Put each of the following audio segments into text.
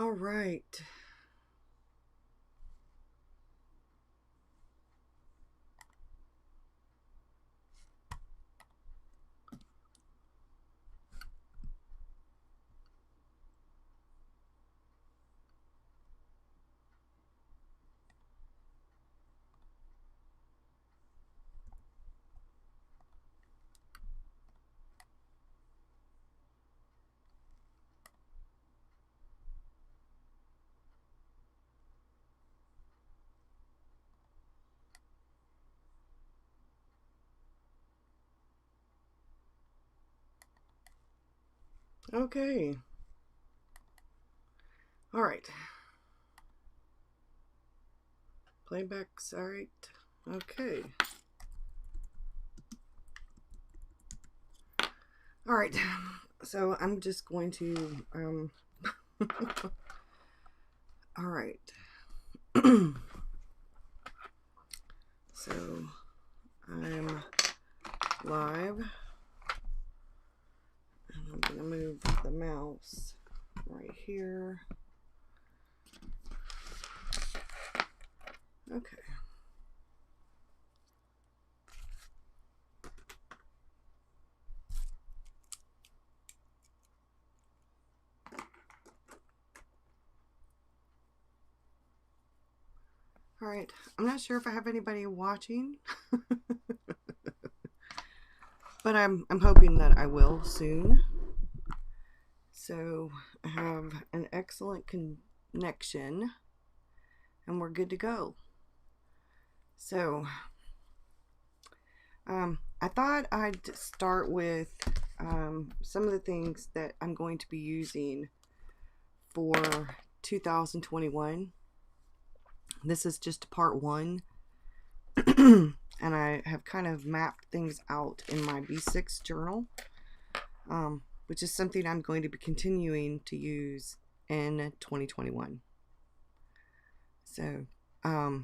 All right. Okay. All right. Playback's all right. Okay. All right. So I'm just going to all right. So I'm live, and I'm gonna move the mouse right here. Okay. All right. I'm not sure if I have anybody watching, but I'm hoping that I will soon. So I have an excellent connection, and we're good to go. So I thought I'd start with some of the things that I'm going to be using for 2021. This is just part one. And I have kind of mapped things out in my B6 journal, which is something I'm going to be continuing to use in 2021. So I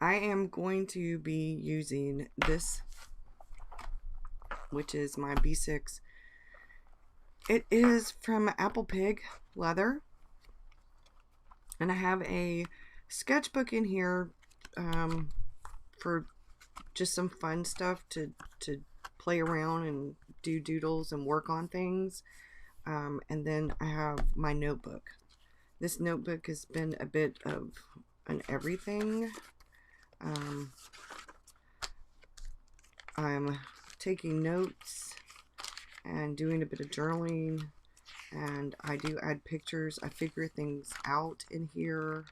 am going to be using this, which is my B6. It is from Apple Pig leather, and I have a sketchbook in here for just some fun stuff to play around and do doodles and work on things. And then I have my notebook. This notebook has been a bit of an everything. I'm taking notes and doing a bit of journaling, and I do add pictures. I figure things out in here.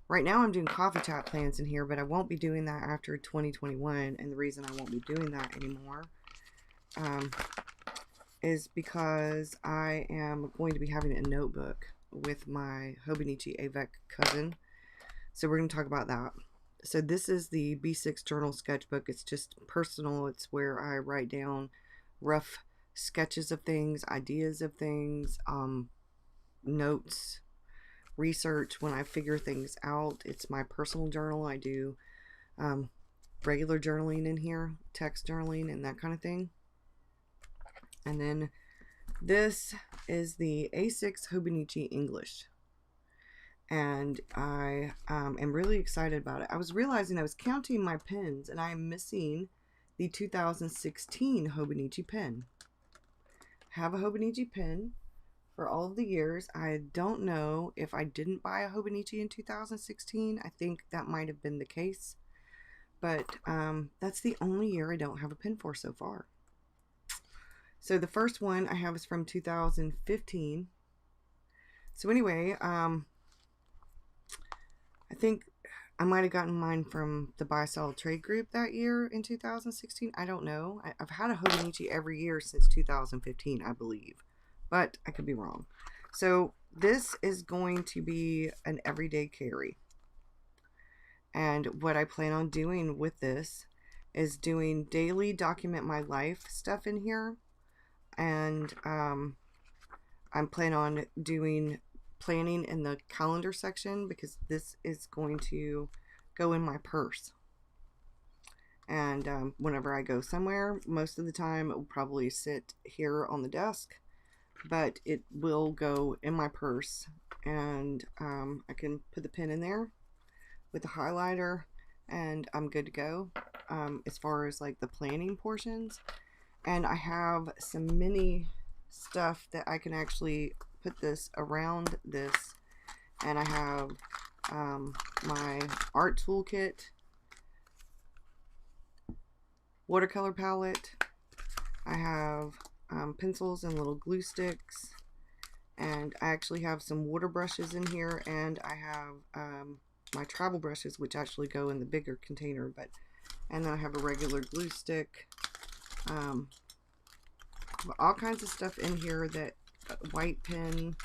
Right now I'm doing coffee chat plans in here, but I won't be doing that after 2021. And the reason I won't be doing that anymore is because I am going to be having a notebook with my Hobonichi Avec cousin. So we're going to talk about that. So this is the B6 journal sketchbook. It's just personal. It's where I write down rough sketches of things, ideas of things, notes, research when I figure things out. It's my personal journal. I do regular journaling in here, text journaling and that kind of thing. And then this is the A6 Hobonichi English. And I am really excited about it. I was realizing I was counting my pens, and I am missing the 2016 Hobonichi pen. I have a Hobonichi pen for all of the years. I don't know if I didn't buy a Hobonichi in 2016. I think that might have been the case. But that's the only year I don't have a pen for so far. So the first one I have is from 2015. So anyway, I think I might have gotten mine from the Buy Sell Trade group that year in 2016. I don't know. I've had a Hobonichi every year since 2015, I believe. But I could be wrong. So this is going to be an everyday carry. And what I plan on doing with this is doing daily document my life stuff in here. And I'm planning on doing planning in the calendar section, because this is going to go in my purse. And whenever I go somewhere, most of the time it will probably sit here on the desk. but it will go in my purse, and I can put the pen in there with the highlighter, and I'm good to go as far as like the planning portions. And I have some mini stuff that I can actually put this around this, and I have my art toolkit, watercolor palette, I have pencils and little glue sticks, and I actually have some water brushes in here, and I have my travel brushes, which actually go in the bigger container, and then I have a regular glue stick, all kinds of stuff in here, that white pen.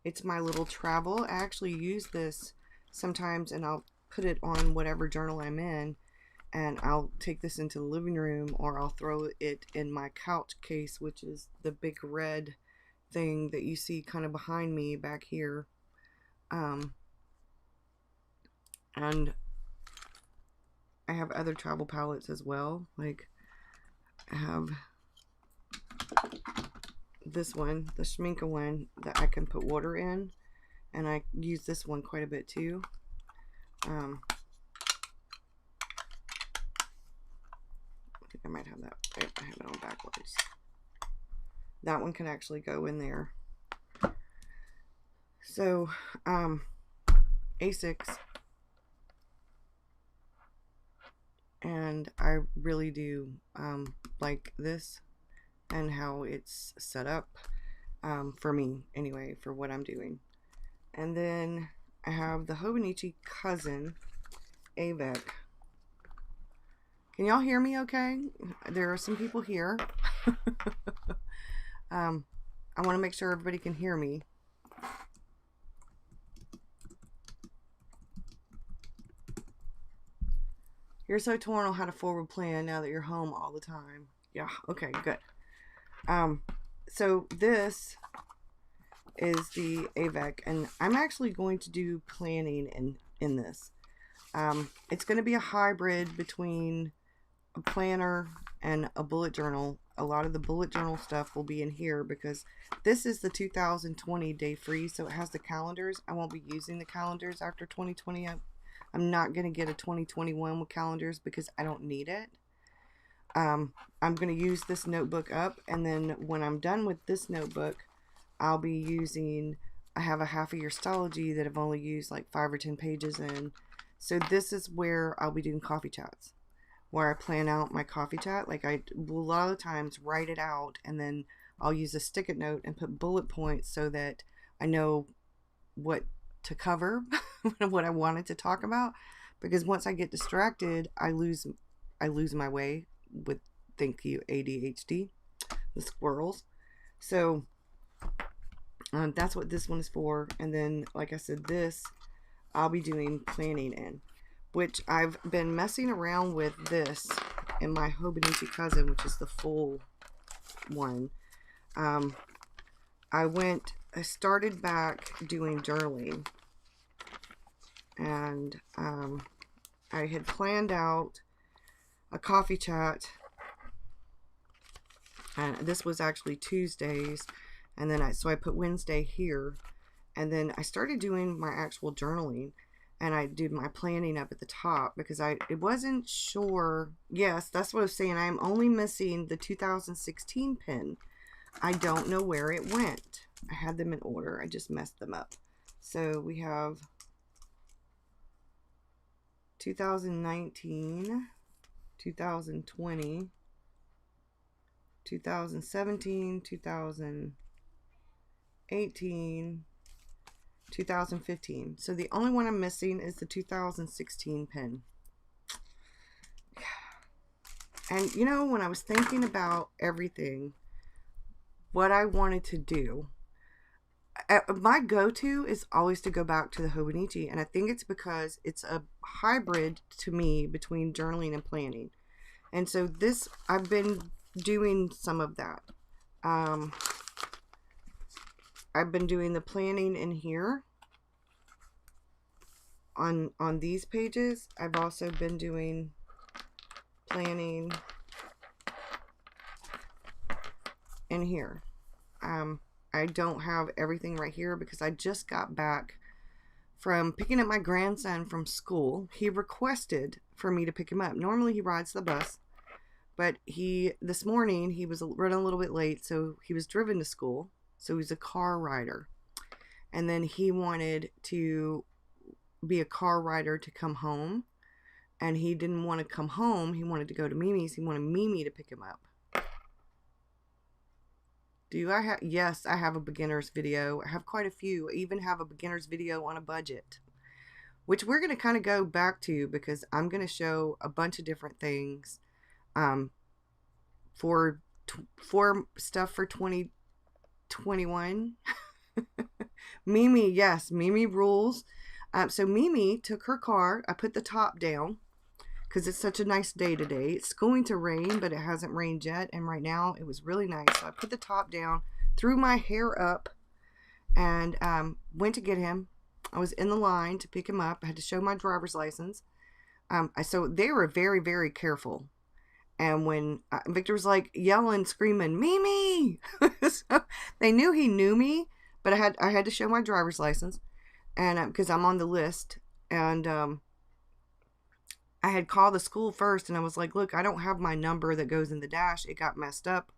It's my little travel. I actually use this sometimes, and I'll put it on whatever journal I'm in, and I'll take this into the living room, or I'll throw it in my couch case, which is the big red thing that you see kind of behind me back here. And I have other travel palettes as well. Like, I have this one, the Schminke one, that I can put water in, and I use this one quite a bit too. I think I might have that. I have it on backwards. That one can actually go in there. So A6, and I really do like this and how it's set up, for me anyway, for what I'm doing. And then I have the Hobonichi Cousin AVEC. Can y'all hear me okay? There are some people here. I want to make sure everybody can hear me. You're so torn on how to forward plan now that you're home all the time. Yeah, okay, good. So this is the AVEC, and I'm actually going to do planning in this. It's going to be a hybrid between a planner and a bullet journal. A lot of the bullet journal stuff will be in here because this is the 2020 day free, so it has the calendars. I won't be using the calendars after 2020. I'm not going to get a 2021 with calendars because I don't need it. I'm going to use this notebook up, and then when I'm done with this notebook, I'll be using, I have a half a year Stology that I've only used like 5 or 10 pages in. So this is where I'll be doing coffee chats, where I plan out my coffee chat. Like, I will a lot of times write it out, and then I'll use a stick-it note and put bullet points so that I know what to cover, what I wanted to talk about. Because once I get distracted, I lose my way with, thank you, ADHD, the squirrels. So that's what this one is for. And then, like I said, this I'll be doing planning in, which I've been messing around with this in my Hobonichi Cousin, which is the full one. I started back doing journaling, and I had planned out a coffee chat, and this was actually Tuesdays, and then I put Wednesday here, and then I started doing my actual journaling, and I did my planning up at the top because it wasn't sure. Yes, that's what I was saying. I'm only missing the 2016 pen. I don't know where it went. I had them in order. I just messed them up. So we have 2019, 2020, 2017, 2018, 2015. So the only one I'm missing is the 2016 pen. And you know, when I was thinking about everything, what I wanted to do, my go-to is always to go back to the Hobonichi, and I think it's because it's a hybrid to me between journaling and planning. And so this, I've been doing some of that. I've been doing the planning in here on these pages. I've also been doing planning in here. I don't have everything right here because I just got back from picking up my grandson from school. He requested for me to pick him up. Normally he rides the bus, but this morning he was running a little bit late, so he was driven to school. So he's a car rider. And then he wanted to be a car rider to come home. And he didn't want to come home. He wanted to go to Mimi's. He wanted Mimi to pick him up. Yes, I have a beginner's video. I have quite a few. I even have a beginner's video on a budget, which we're going to kind of go back to because I'm going to show a bunch of different things for stuff for 2021. Mimi, yes, Mimi rules. So Mimi took her car. I put the top down because it's such a nice day today. It's going to rain, but it hasn't rained yet. And right now it was really nice. So I put the top down, threw my hair up, and went to get him. I was in the line to pick him up. I had to show my driver's license. So they were very, very careful. And when Victor was like yelling, screaming, Mimi! So they knew he knew me, but I had to show my driver's license, and because I'm on the list. And I had called the school first, and I was like, look, I don't have my number that goes in the dash. It got messed up.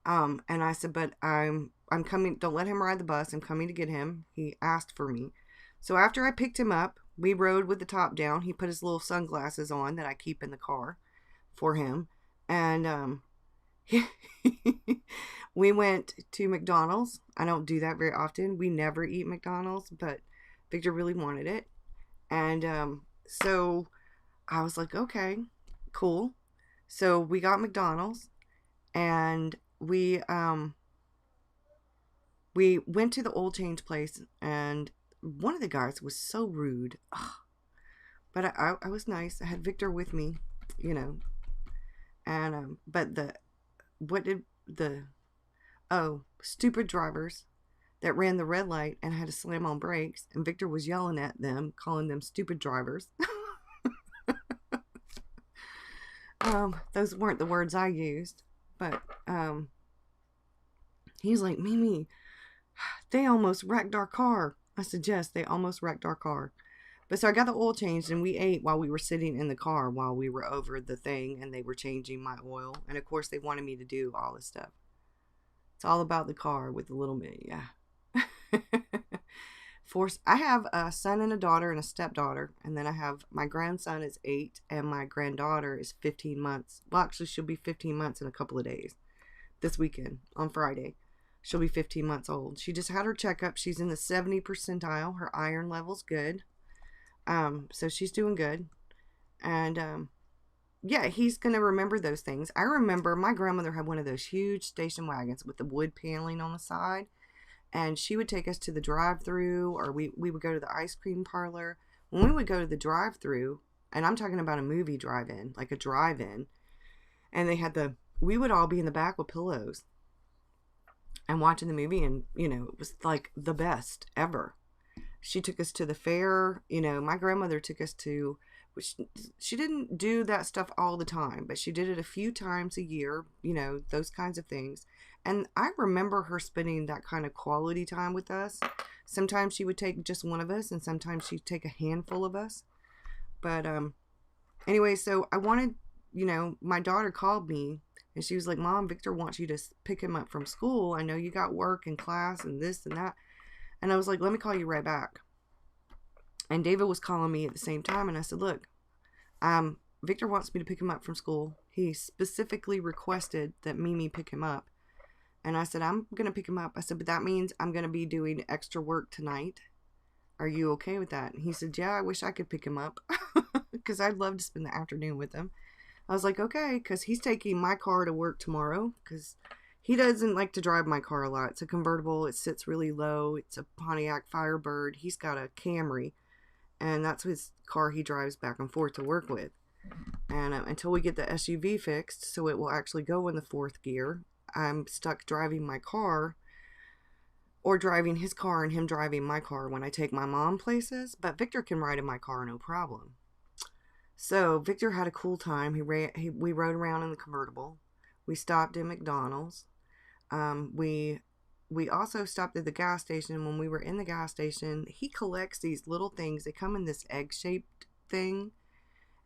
And I said, but I'm coming. Don't let him ride the bus. I'm coming to get him. He asked for me. So after I picked him up, we rode with the top down. He put his little sunglasses on that I keep in the car for him. And we went to McDonald's. I don't do that very often. We never eat McDonald's, but Victor really wanted it. And so I was like, okay, cool. So we got McDonald's, and we went to the oil change place, and one of the guys was so rude. Ugh. But I was nice. I had Victor with me, you know. And but stupid drivers that ran the red light and had to slam on brakes, and Victor was yelling at them, calling them stupid drivers. Those weren't the words I used, but he's like, Mimi, they almost wrecked our car. I said, yes, they almost wrecked our car. But so I got the oil changed, and we ate while we were sitting in the car while we were over the thing, and they were changing my oil. And of course they wanted me to do all this stuff. It's all about the car with the little bit, yeah. I have a son and a daughter and a stepdaughter, and then I have my grandson is 8 and my granddaughter is 15 months. Well, actually she'll be 15 months in a couple of days. This weekend on Friday. She'll be 15 months old. She just had her checkup. She's in the 70 percentile. Her iron level's good. So she's doing good. And yeah, he's gonna remember those things. I remember my grandmother had one of those huge station wagons with the wood paneling on the side, and she would take us to the drive-through, or we would go to the ice cream parlor. When we would go to the drive-through, and I'm talking about a movie drive-in, like a drive-in, and we would all be in the back with pillows and watching the movie, and it was like the best ever. She took us to the fair. My grandmother took us to, which she didn't do that stuff all the time, but she did it a few times a year, those kinds of things. And I remember her spending that kind of quality time with us. Sometimes she would take just one of us, and sometimes she'd take a handful of us. But anyway, so I wanted, my daughter called me, and she was like, Mom, Victor wants you to pick him up from school. I know you got work and class and this and that. And I was like, let me call you right back. And David was calling me at the same time. And I said, look, Victor wants me to pick him up from school. He specifically requested that Mimi pick him up. And I said, I'm going to pick him up. I said, but that means I'm going to be doing extra work tonight. Are you okay with that? And he said, yeah, I wish I could pick him up. Because I'd love to spend the afternoon with him. I was like, okay, because he's taking my car to work tomorrow. Because he doesn't like to drive my car a lot. It's a convertible. It sits really low. It's a Pontiac Firebird. He's got a Camry. And that's his car he drives back and forth to work with. And until we get the SUV fixed, so it will actually go in the 4th gear, I'm stuck driving my car, or driving his car and him driving my car when I take my mom places. But Victor can ride in my car no problem. So Victor had a cool time. We rode around in the convertible. We stopped at McDonald's. We we also stopped at the gas station. When we were in the gas station, he collects these little things. They come in this egg-shaped thing,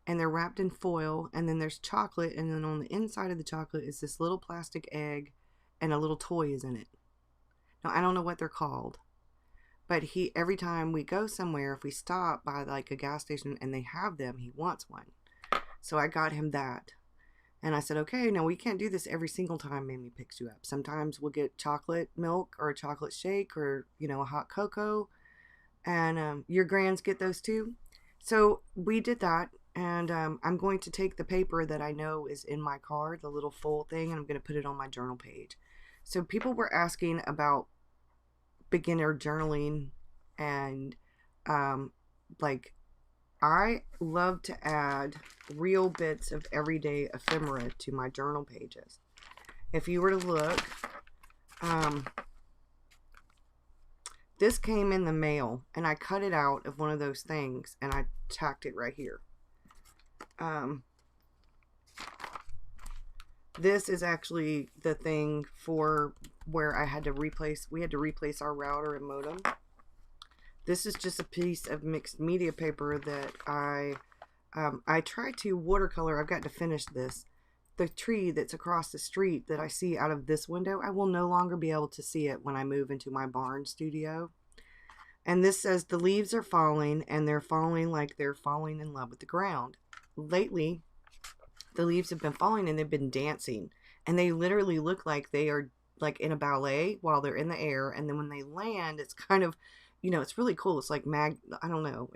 and they're wrapped in foil, and then there's chocolate, and then on the inside of the chocolate is this little plastic egg, and a little toy is in it. Now, I don't know what they're called, but every time we go somewhere, if we stop by like a gas station and they have them, he wants one. So I got him that. And I said, okay, now we can't do this every single time Mamie picks you up. Sometimes we'll get chocolate milk or a chocolate shake or, you know, a hot cocoa. And your grands get those too. So we did that. And I'm going to take the paper that I know is in my car, the little full thing, and I'm going to put it on my journal page. So people were asking about beginner journaling, and like, I love to add real bits of everyday ephemera to my journal pages. If you were to look, this came in the mail, and I cut it out of one of those things, and I tacked it right here. This is actually the thing for where I had to replace, we had to replace our router and modem. This is just a piece of mixed media paper that I tried to watercolor. I've got to finish this. The tree that's across the street that I see out of this window, I will no longer be able to see it when I move into my barn studio. And this says the leaves are falling, and they're falling like they're falling in love with the ground. Lately, the leaves have been falling and they've been dancing, and they literally look like they are like in a ballet while they're in the air, and then when they land, it's kind of, you know, it's really cool. It's like I don't know.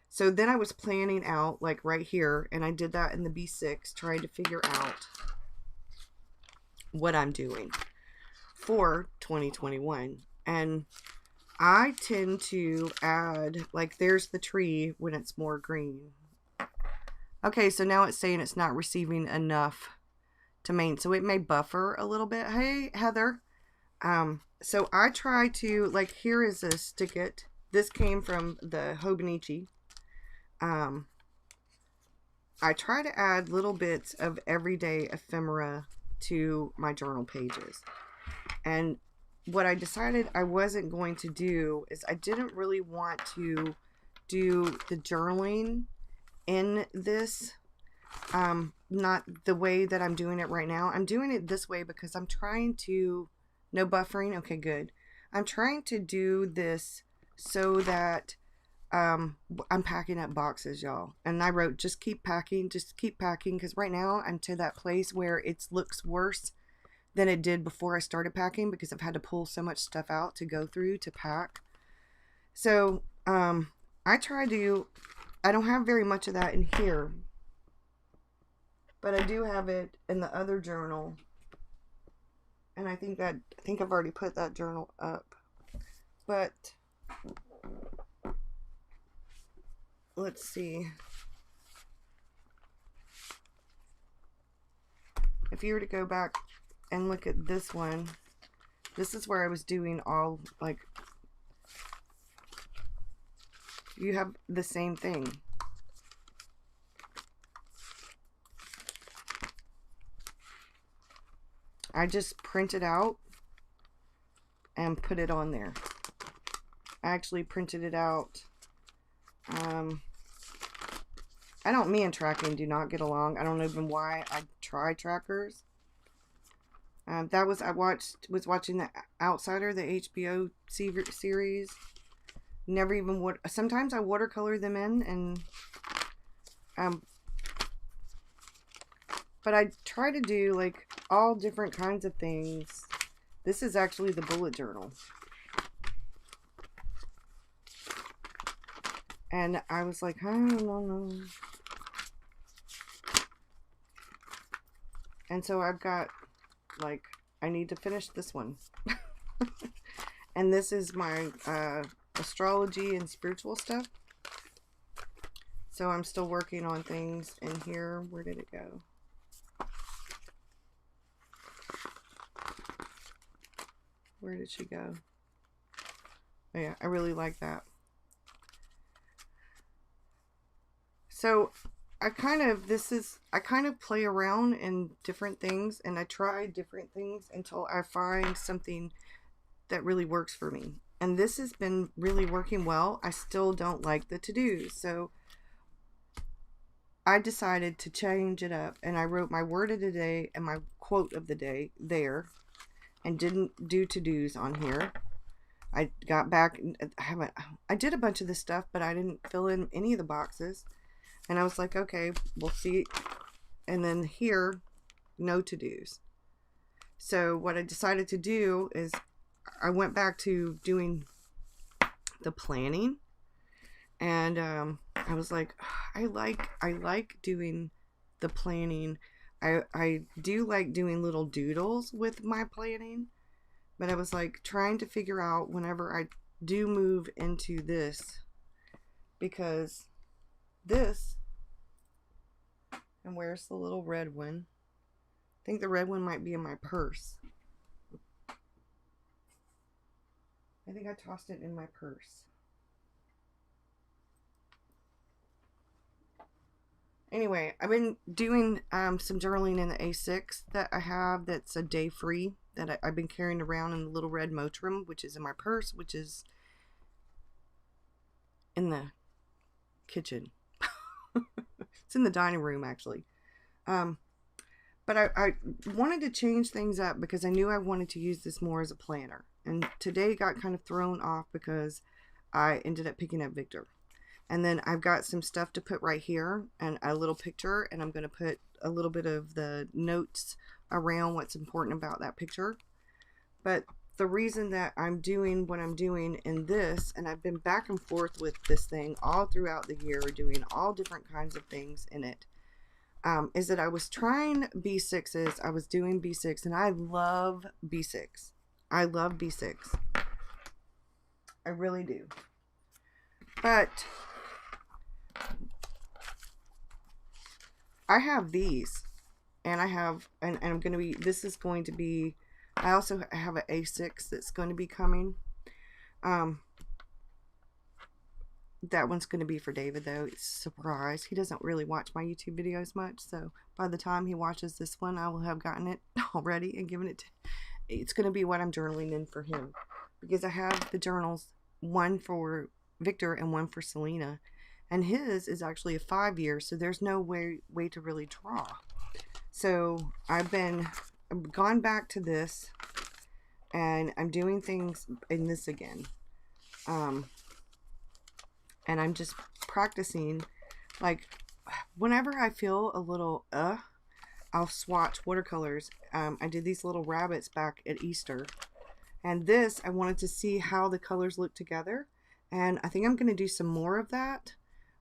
So then I was planning out like right here, and I did that in the B6, trying to figure out what I'm doing for 2021. And I tend to add, like, there's the tree when it's more green. Okay, so now it's saying it's not receiving enough to main, so it may buffer a little bit. Hey, Heather. So I try to, like, here is a stick-it. This came from the Hobonichi. I try to add little bits of everyday ephemera to my journal pages. And what I decided I wasn't going to do is I didn't really want to do the journaling in this, not the way that I'm doing it right now. I'm doing it this way because I'm trying to, no buffering, okay, good. I'm trying to do this so that I'm packing up boxes, y'all. And I wrote, just keep packing, because right now I'm to that place where it looks worse than it did before I started packing, because I've had to pull so much stuff out to go through to pack. So I don't have very much of that in here, but I do have it in the other journal, and I think I've already put that journal up. But let's see. If you were to go back and look at this one, this is where I was doing all, like, you have the same thing. I just printed out and put it on there. I actually printed it out. Me and tracking do not get along. I don't know even why I try trackers. I was watching The Outsider, the HBO series. Never even sometimes I watercolor them in, and but I try to do like all different kinds of things. This is actually the bullet journal, and I was like, I don't know. And so I've got, like, I need to finish this one. And this is my astrology and spiritual stuff. So I'm still working on things in here. Where did it go? Where did she go? Oh yeah, I really like that. So I kind of play around in different things, and I try different things until I find something that really works for me. And this has been really working well. I still don't like the to-dos. So I decided to change it up, and I wrote my word of the day and my quote of the day there, and didn't do to-dos on here. I got back, I did a bunch of this stuff, but I didn't fill in any of the boxes. And I was like, okay, we'll see. And then here, no to-dos. So what I decided to do is I went back to doing the planning, and I was like, I like doing the planning. I do like doing little doodles with my planning, but I was like trying to figure out whenever I do move into this, because this, and where's the little red one? I think the red one might be in my purse. I think I tossed it in my purse. Anyway, I've been doing some journaling in the A6 that I have that's a day free that I've been carrying around in the little red Motrin, which is in my purse, which is in the kitchen. It's in the dining room, actually. But I wanted to change things up because I knew I wanted to use this more as a planner. And today got kind of thrown off because I ended up picking up Victor. And then I've got some stuff to put right here and a little picture, and I'm going to put a little bit of the notes around what's important about that picture. But the reason that I'm doing what I'm doing in this, and I've been back and forth with this thing all throughout the year, doing all different kinds of things in it, is that I was trying B6s. I was doing B6, and I love B6. I love B6. I really do. But I have these, and I have, and I'm going to be, this is going to be, I also have an A6 that's going to be coming. That one's going to be for David, though. It's a surprise. He doesn't really watch my YouTube videos much, so by the time he watches this one, I will have gotten it already and given it to, it's going to be what I'm journaling in for him, because I have the journals, one for Victor and one for Selena, and his is actually a 5-year, so there's no way to really draw. So I've gone back to this, and I'm doing things in this again, and I'm just practicing. Like, whenever I feel a little I'll swatch watercolors. I did these little rabbits back at Easter, and this, I wanted to see how the colors look together, and I think I'm going to do some more of that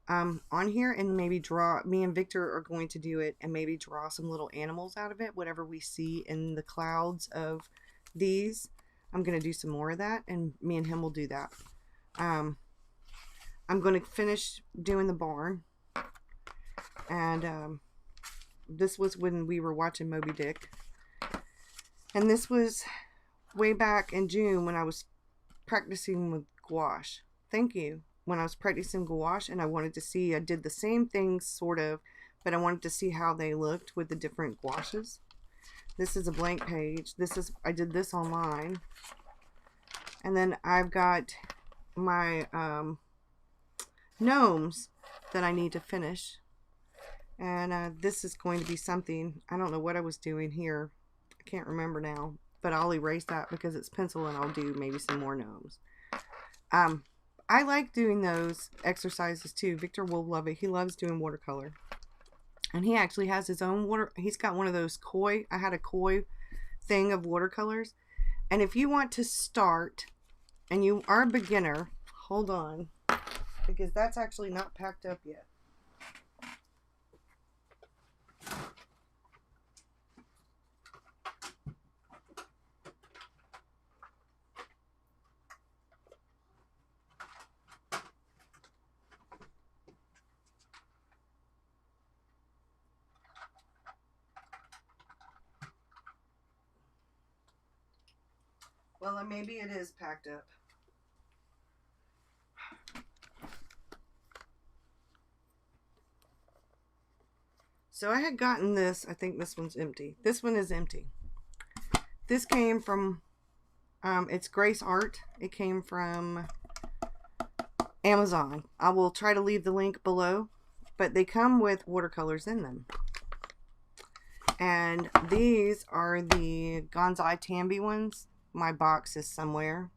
on here, and maybe draw, me and Victor are going to do it, and maybe draw some little animals out of it, whatever we see in the clouds of these. I'm going to do some more of that, and me and him will do that. I'm going to finish doing the barn, and this was when we were watching Moby Dick, and this was way back in June when I was practicing with gouache. Thank you. When I was practicing gouache, and I wanted to see, I did the same things sort of, but I wanted to see how they looked with the different gouaches. This is a blank page. This is, I did this online, and then I've got my gnomes that I need to finish, and this is going to be something, I don't know what I was doing here, I can't remember now, but I'll erase that because it's pencil, and I'll do maybe some more gnomes. I like doing those exercises too. Victor will love it. He loves doing watercolor, and he actually has his own he's got one of those koi, I had a koi thing of watercolors. And if you want to start and you are a beginner, hold on, because that's actually not packed up yet. Well, maybe it is packed up. So I had gotten this, I think this one's empty. This one is empty. This came from It's Grace Art. It came from Amazon. I will try to leave the link below, but they come with watercolors in them. And these are the Gonzai Tambi ones. My box is somewhere.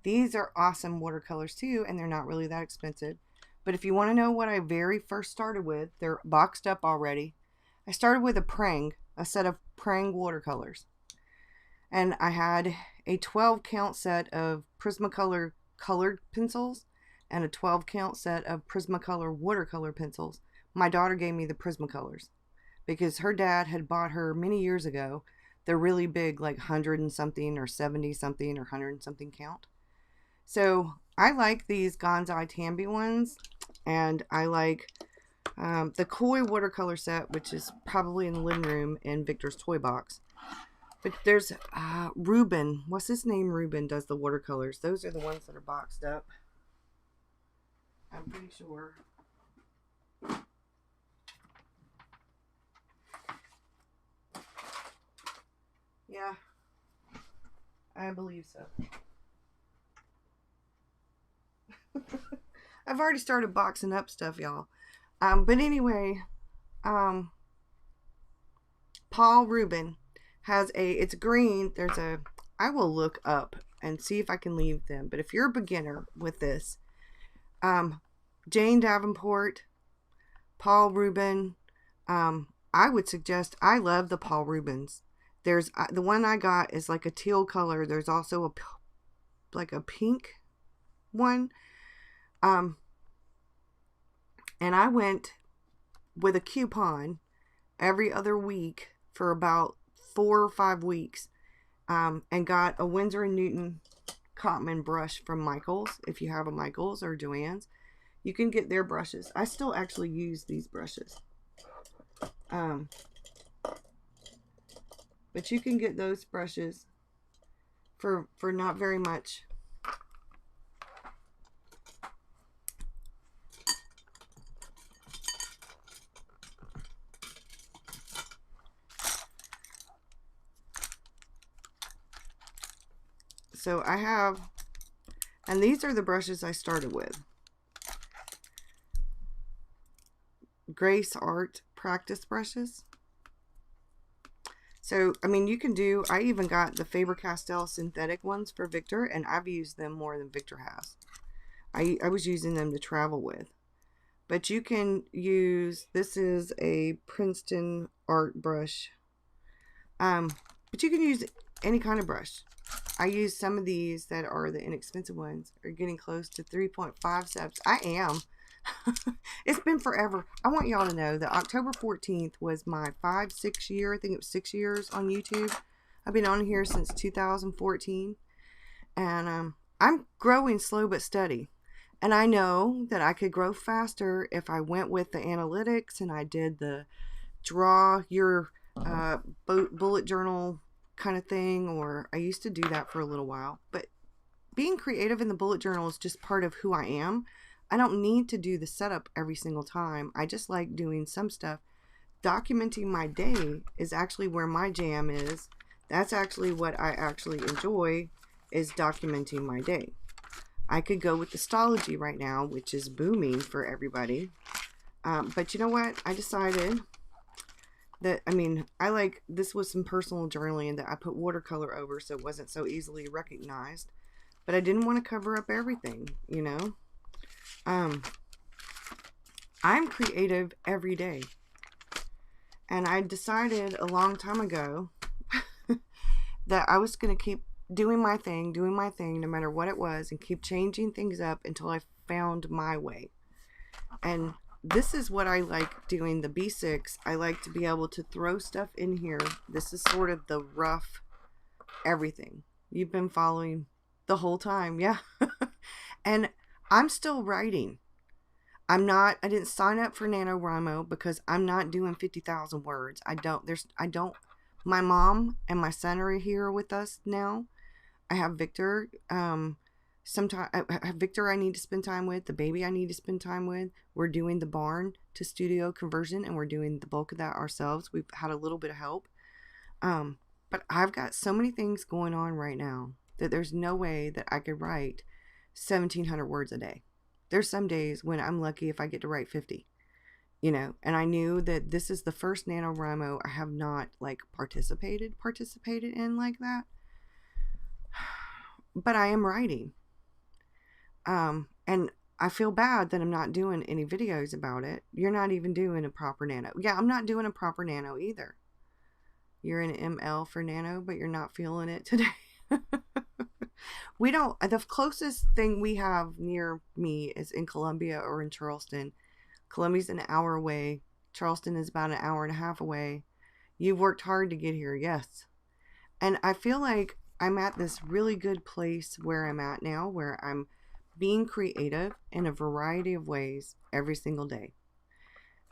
These are awesome watercolors too, and they're not really that expensive. But if you want to know what I very first started with, they're boxed up already. I started with a set of Prang watercolors. And I had a 12 count set of Prismacolor colored pencils and a 12 count set of Prismacolor watercolor pencils. My daughter gave me the Prismacolors because her dad had bought her many years ago. They're really big, like 100 and something or 70 something or 100 and something count. So I like these Gonzai Tambi ones, and I like the Koi watercolor set, which is probably in the living room in Victor's toy box. But there's Ruben. What's his name? Ruben does the watercolors. Those are the ones that are boxed up. I'm pretty sure. Yeah, I believe so. I've already started boxing up stuff, y'all. But anyway, Paul Rubin has it's green. I will look up and see if I can leave them. But if you're a beginner with this, Jane Davenport, Paul Rubin, I would suggest, I love the Paul Rubens. There's the one I got is like a teal color. There's also like a pink one. And I went with a coupon every other week for about 4 or 5 weeks, and got a Winsor & Newton Cotman brush from Michaels. If you have a Michaels or Joann's, you can get their brushes. I still actually use these brushes. But you can get those brushes for not very much. So I have, and these are the brushes I started with. Grace Art practice brushes. So, I mean, you can do, I even got the Faber-Castell synthetic ones for Victor, and I've used them more than Victor has. I was using them to travel with. But you can use, this is a Princeton art brush. But you can use any kind of brush. I use some of these that are the inexpensive ones, are getting close to 3.5 steps. I am. It's been forever. I want y'all to know that October 14th was my 5-6 year, I think it was 6 years on YouTube. I've been on here since 2014, and I'm growing slow but steady. And I know that I could grow faster if I went with the analytics and I did the draw your bullet journal kind of thing, or I used to do that for a little while. But being creative in the bullet journal is just part of who I am. I don't need to do the setup every single time. I just like doing some stuff. Documenting my day is actually where my jam is. That's actually what I actually enjoy, is documenting my day. I could go with astrology right now, which is booming for everybody. But you know what? I decided that, I mean, this was some personal journaling that I put watercolor over so it wasn't so easily recognized. But I didn't want to cover up everything, you know. I'm creative every day. And I decided a long time ago that I was going to keep doing my thing no matter what it was, and keep changing things up until I found my way. And this is what I like doing the B6. I like to be able to throw stuff in here. This is sort of the rough everything. You've been following the whole time, yeah. And I'm still writing. I didn't sign up for NaNoWriMo because I'm not doing 50,000 words. My mom and my son are here with us now. I have Victor. Victor I need to spend time with. The baby I need to spend time with. We're doing the barn to studio conversion, and we're doing the bulk of that ourselves. We've had a little bit of help. But I've got so many things going on right now. that there's no way that I could write 1,700 words a day. There's some days when I'm lucky if I get to write 50, you know, and I knew that this is the first NaNoWriMo I have not like participated in like that. But I am writing. And I feel bad that I'm not doing any videos about it. You're not even doing a proper nano. Yeah, I'm not doing a proper nano either. You're in ML for nano, but you're not feeling it today. The closest thing we have near me is in Columbia or in Charleston. Columbia's an hour away. Charleston is about an hour and a half away. You've worked hard to get here, yes. And I feel like I'm at this really good place where I'm at now, where I'm being creative in a variety of ways every single day.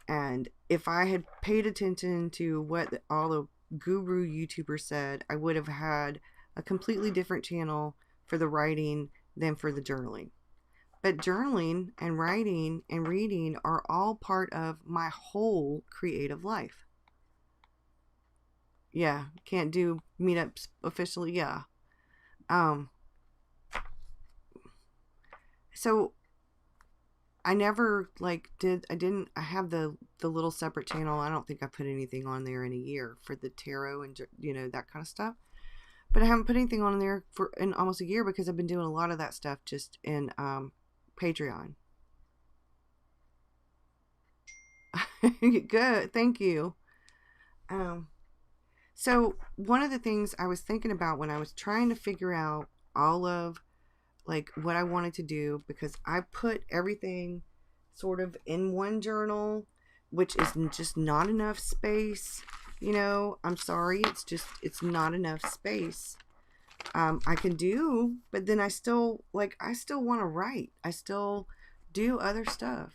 And if I had paid attention to what all the guru YouTubers said, I would have had a completely different channel for the writing than for the journaling. But journaling and writing and reading are all part of my whole creative life. Yeah, can't do meetups officially, yeah. So I never I have the little separate channel. I don't think I put anything on there in a year for the tarot and, you know, that kind of stuff. But I haven't put anything on there in almost a year because I've been doing a lot of that stuff just in Patreon. Good, thank you. So one of the things I was thinking about when I was trying to figure out all of like what I wanted to do, because I put everything sort of in one journal, which is just not enough space. You know, I'm sorry, it's not enough space. I can do, but then I still want to write. I still do other stuff.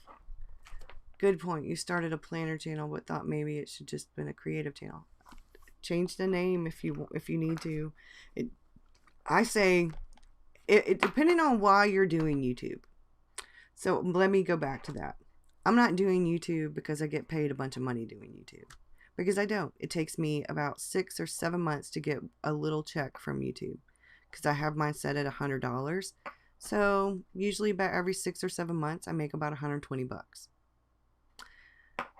Good point. You started a planner channel, but thought maybe it should just been a creative channel. Change the name if you need to. I say it depending on why you're doing YouTube. So let me go back to that. I'm not doing YouTube because I get paid a bunch of money doing YouTube. Because I don't. It takes me about 6 or 7 months to get a little check from YouTube. Because I have mine set at $100. So usually about every 6 or 7 months I make about 120 bucks.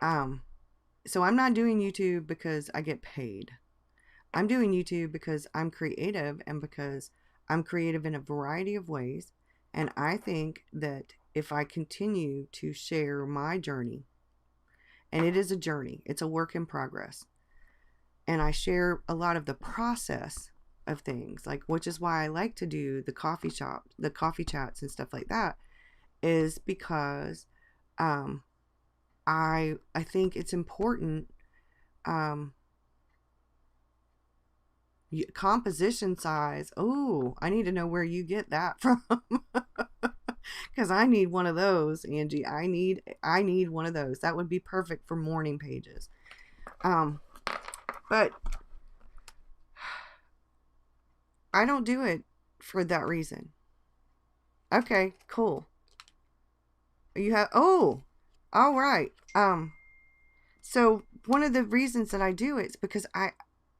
So I'm not doing YouTube because I get paid. I'm doing YouTube because I'm creative, and because I'm creative in a variety of ways. And I think that if I continue to share my journey, and it is a journey, it's a work in progress, and I share a lot of the process of things, like, which is why I like to do the coffee chats and stuff like that, is because I think it's important. Composition size. Oh, I need to know where you get that from. Because I need one of those, Angie. I need one of those. That would be perfect for morning pages. But I don't do it for that reason. Okay, cool. You have, oh, all right. So one of the reasons that I do it is because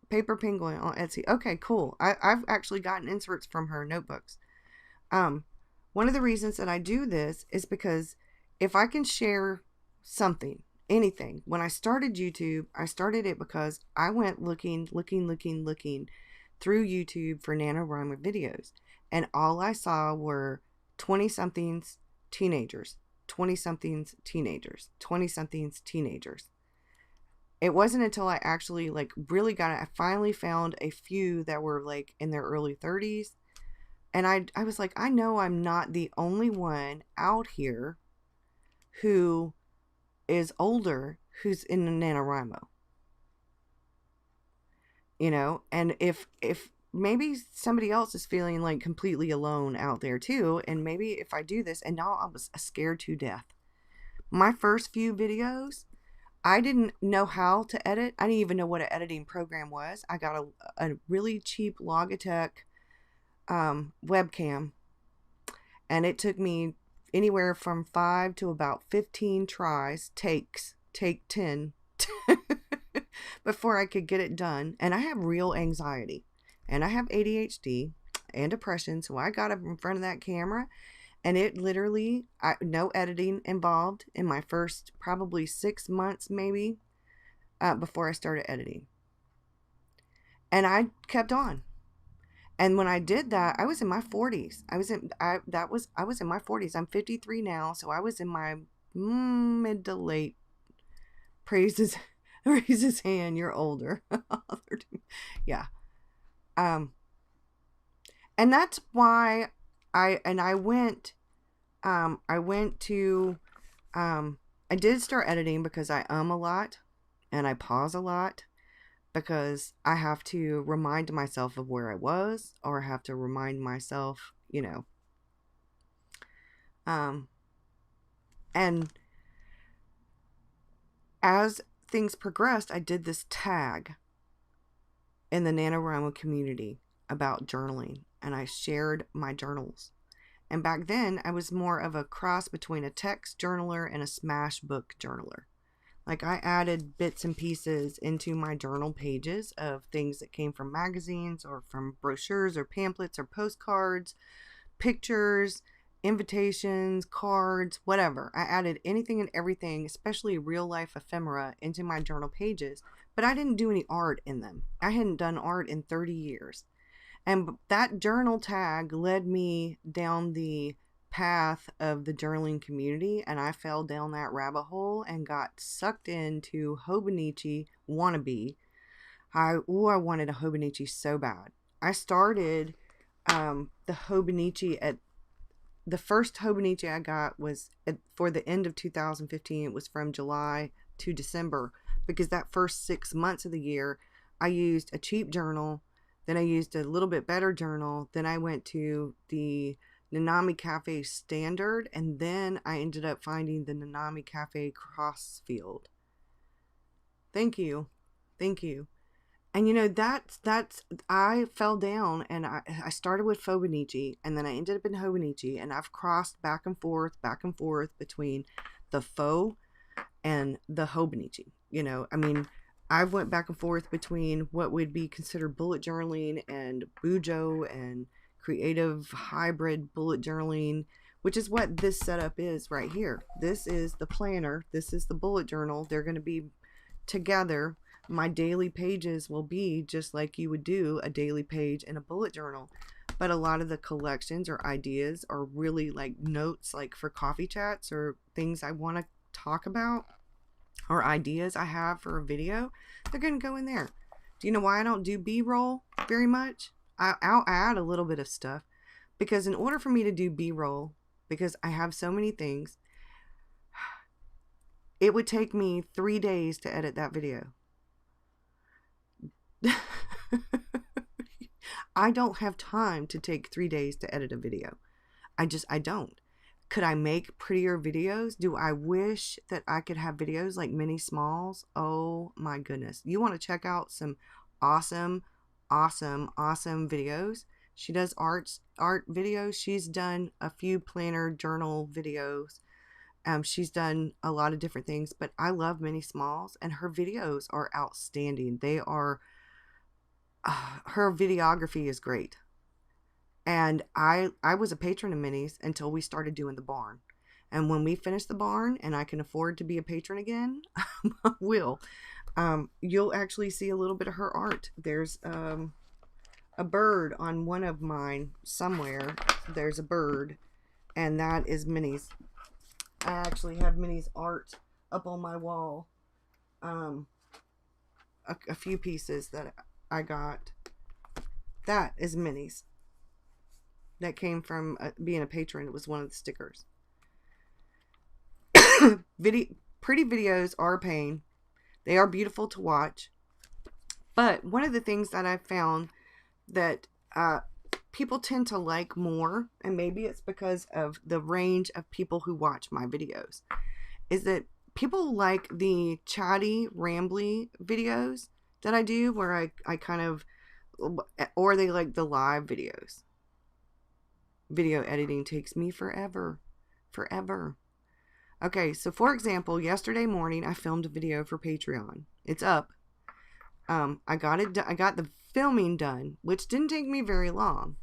Paper Penguin on Etsy. Okay, cool. I've actually gotten inserts from her notebooks. One of the reasons that I do this is because if I can share something, anything. When I started YouTube, I started it because I went looking through YouTube for NaNoWriMo videos. And all I saw were 20-somethings teenagers, 20-somethings teenagers, 20-somethings teenagers. It wasn't until I actually really got it. I finally found a few that were like in their early 30s. And I was like, I know I'm not the only one out here who is older who's in the NaNoWriMo. You know, and if maybe somebody else is feeling like completely alone out there too, and maybe if I do this, and now I was scared to death. My first few videos, I didn't know how to edit. I didn't even know what an editing program was. I got a really cheap Logitech webcam, and it took me anywhere from 5 to about 15 tries, take 10 before I could get it done. And I have real anxiety, and I have ADHD, and depression. So I got up in front of that camera, and it literally, no editing involved in my first probably 6 months maybe before I started editing. And I kept on. And when I did that, I was in my 40s. I was in my 40s. I'm 53 now, so I was in my mid to late. Raise his hand. You're older. Yeah. And that's why I did start editing because I a lot and I pause a lot because I have to remind myself of where I was, or I have to remind myself, and as things progressed, I did this tag in the NaNoWriMo community about journaling, and I shared my journals. And back then, I was more of a cross between a text journaler and a smash book journaler. Like, I added bits and pieces into my journal pages of things that came from magazines or from brochures or pamphlets or postcards, pictures, invitations, cards, whatever. I added anything and everything, especially real life ephemera, into my journal pages, but I didn't do any art in them. I hadn't done art in 30 years. And that journal tag led me down the path of the journaling community, and I fell down that rabbit hole and got sucked into Hobonichi wannabe. I wanted a Hobonichi so bad. I started the Hobonichi at the first Hobonichi I got was for the end of 2015. It was from July to December, because that first 6 months of the year I used a cheap journal, then I used a little bit better journal, then I went to the Nanami Cafe Standard, and then I ended up finding the Nanami Cafe Crossfield. Thank you. And that's I fell down, and I started with Hobonichi, and then I ended up in Hobonichi, and I've crossed back and forth between the faux and the Hobonichi. I've went back and forth between what would be considered bullet journaling and Bujo and creative hybrid bullet journaling, which is what this setup is right here. This is the planner. This is the bullet journal. They're going to be together. My daily pages will be just like you would do a daily page in a bullet journal. But a lot of the collections or ideas are really like notes, like for coffee chats or things I want to talk about, or ideas I have for a video. They're going to go in there. Do you know why I don't do B-roll very much? I'll add a little bit of stuff, because in order for me to do B-roll, because I have so many things, it would take me 3 days to edit that video. I don't have time to take 3 days to edit a video. I don't. Could I make prettier videos? Do I wish that I could have videos like Mini Smalls? Oh my goodness. You want to check out some awesome videos? She does art videos. She's done a few planner journal videos. She's done a lot of different things, but I love Mini Smalls, and her videos are outstanding. They are, her videography is great. And I was a patron of Minnie's until we started doing the barn. And when we finish the barn and I can afford to be a patron again, I will. You'll actually see a little bit of her art. There's a bird on one of mine somewhere. There's a bird, and that is Minnie's. I actually have Minnie's art up on my wall. A few pieces that I got. That is Minnie's. That came from being a patron. It was one of the stickers. Pretty videos are a pain. They are beautiful to watch. But one of the things that I've found that people tend to like more, and maybe it's because of the range of people who watch my videos, is that people like the chatty, rambly videos that I do, where I kind of, or they like the live videos. Video editing takes me forever. Okay, so for example, yesterday morning I filmed a video for Patreon. It's up. I got the filming done, which didn't take me very long.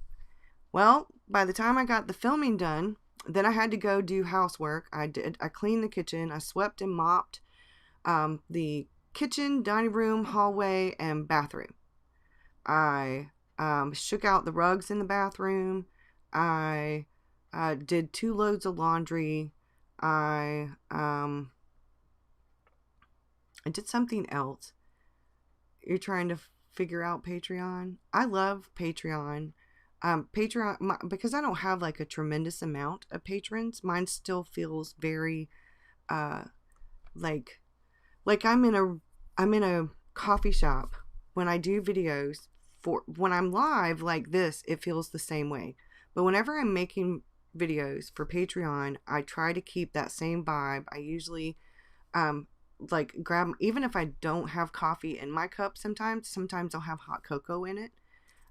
Well, by the time I got the filming done, then I had to go do housework. I cleaned the kitchen. I swept and mopped the kitchen, dining room, hallway, and bathroom. I shook out the rugs in the bathroom. I did 2 loads of laundry. I did something else. You're trying to figure out Patreon? I love Patreon. Because I don't have like a tremendous amount of patrons, mine still feels very like I'm in a coffee shop. When I do videos, when I'm live like this, it feels the same way. But whenever I'm making videos for Patreon, I try to keep that same vibe. I usually like grab, even if I don't have coffee in my cup, sometimes I'll have hot cocoa in it.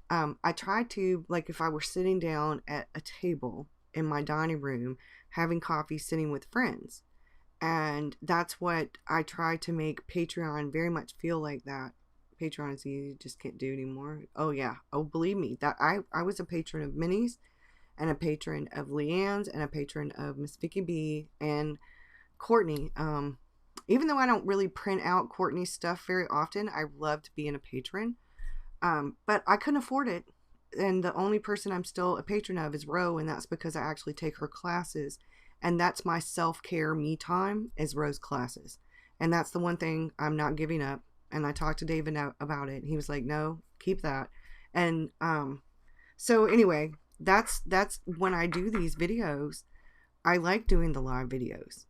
I try to, like, if I were sitting down at a table in my dining room having coffee, sitting with friends. And that's what I try to make Patreon very much feel like that. Patreon is easy, just can't do anymore. Oh yeah. Oh, believe me, that I was a patron of Minnie's, and a patron of Leanne's, and a patron of Miss Vicky B and Courtney. Even though I don't really print out Courtney's stuff very often, I loved being a patron. But I couldn't afford it. And the only person I'm still a patron of is Ro, and that's because I actually take her classes. And that's my self-care me time, is Ro's classes. And that's the one thing I'm not giving up. And I talked to David about it. He was like, no, keep that. And so anyway, that's when I do these videos, I like doing the live videos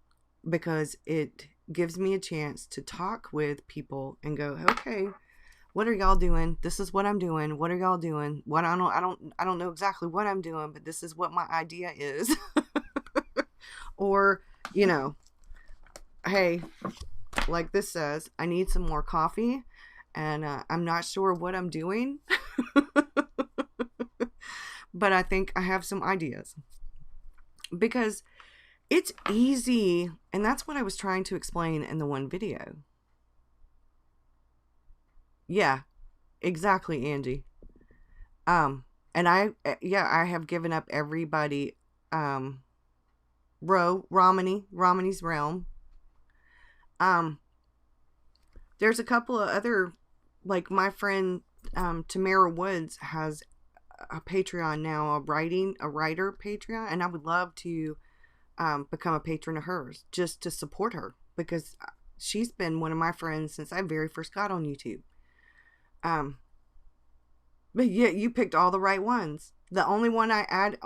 because it gives me a chance to talk with people and go, okay, what are y'all doing? This is what I'm doing. What are y'all doing? What I don't know exactly what I'm doing, but this is what my idea is. Or, you know, hey, like this says, I need some more coffee, and I'm not sure what I'm doing, but I think I have some ideas, because it's easy, and that's what I was trying to explain in the one video. Yeah, exactly, Angie. And I have given up everybody, Romany's Realm. There's a couple of other, like my friend, Tamara Woods has a Patreon now, a writer Patreon, and I would love to, become a patron of hers, just to support her, because she's been one of my friends since I very first got on YouTube. But yeah, you picked all the right ones. The only one I had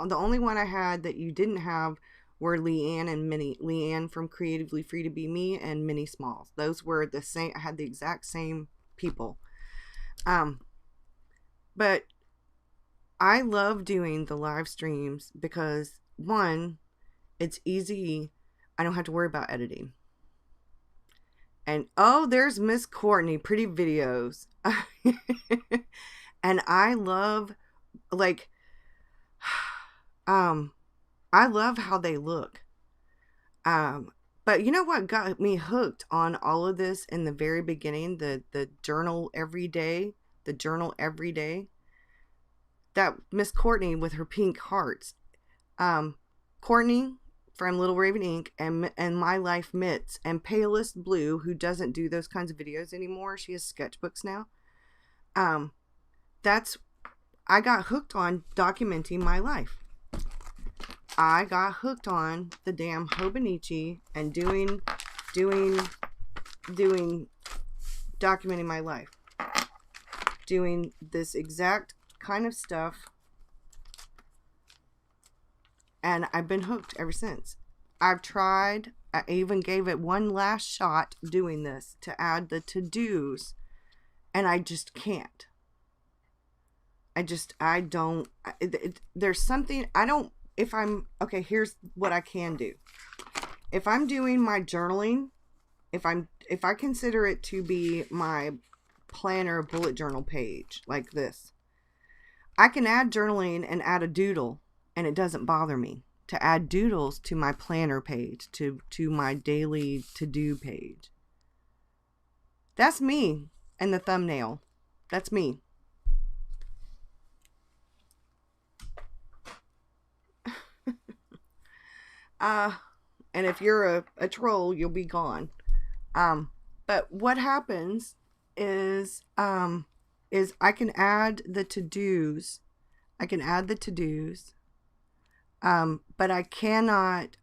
that you didn't have were Leanne and Minnie. Leanne from Creatively Free to Be Me, and Minnie Smalls. Those were the same. I had the exact same people. But I love doing the live streams because, one, it's easy. I don't have to worry about editing. And oh, there's Miss Courtney, pretty videos. And I love, like, I love how they look. But you know what got me hooked on all of this in the very beginning? The journal every day. The journal every day. That Miss Courtney with her pink hearts. Courtney from Little Raven Ink and My Life Mitts and Palest Blue, who doesn't do those kinds of videos anymore. She has sketchbooks now. I got hooked on documenting my life. I got hooked on the damn Hobonichi and documenting my life. Doing this exact kind of stuff. And I've been hooked ever since. I've tried, I even gave it one last shot doing this to add the to-dos, and I just can't. There's something, okay, here's what I can do. If I'm doing my journaling, if I consider it to be my planner bullet journal page, like this, I can add journaling and add a doodle, and it doesn't bother me to add doodles to my planner page, to my daily to-do page. That's me and the thumbnail. That's me. And if you're a troll, you'll be gone. But what happens is I can add the to-dos. I can add the to-dos. But I can add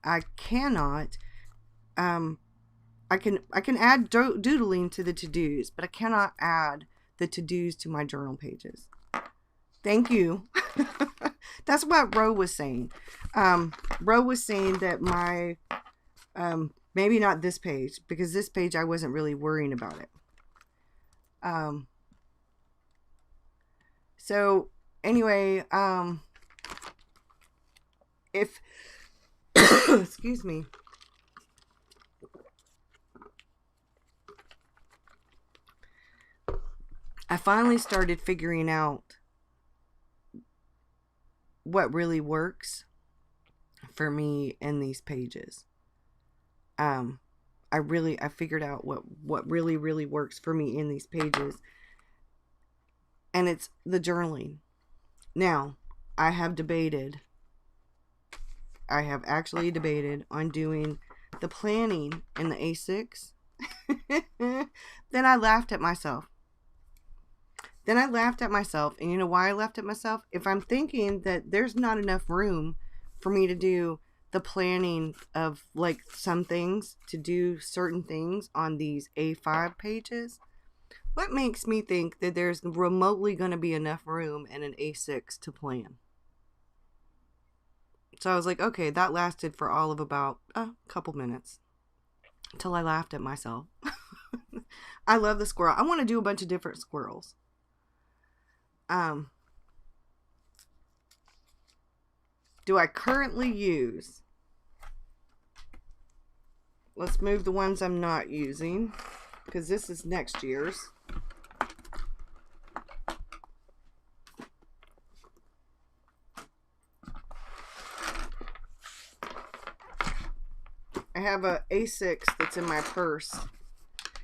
doodling to the to-dos, but I cannot add the to-dos to my journal pages. Thank you. That's what Ro was saying. Ro was saying that my, maybe not this page, because this page I wasn't really worrying about it. So anyway, if, excuse me. I finally started figuring out what really works for me in these pages. I figured out what really works for me in these pages, and it's the journaling. Now, I have actually debated on doing the planning in the A6. Then I laughed at myself. And you know why I laughed at myself? If I'm thinking that there's not enough room for me to do the planning of like some things, to do certain things on these A5 pages, what makes me think that there's remotely going to be enough room in an A6 to plan? So I was like, okay, that lasted for all of about a couple minutes until I laughed at myself. I love the squirrel. I want to do a bunch of different squirrels. Do I currently use? Let's move the ones I'm not using, because this is next year's. I have a A6 that's in my purse.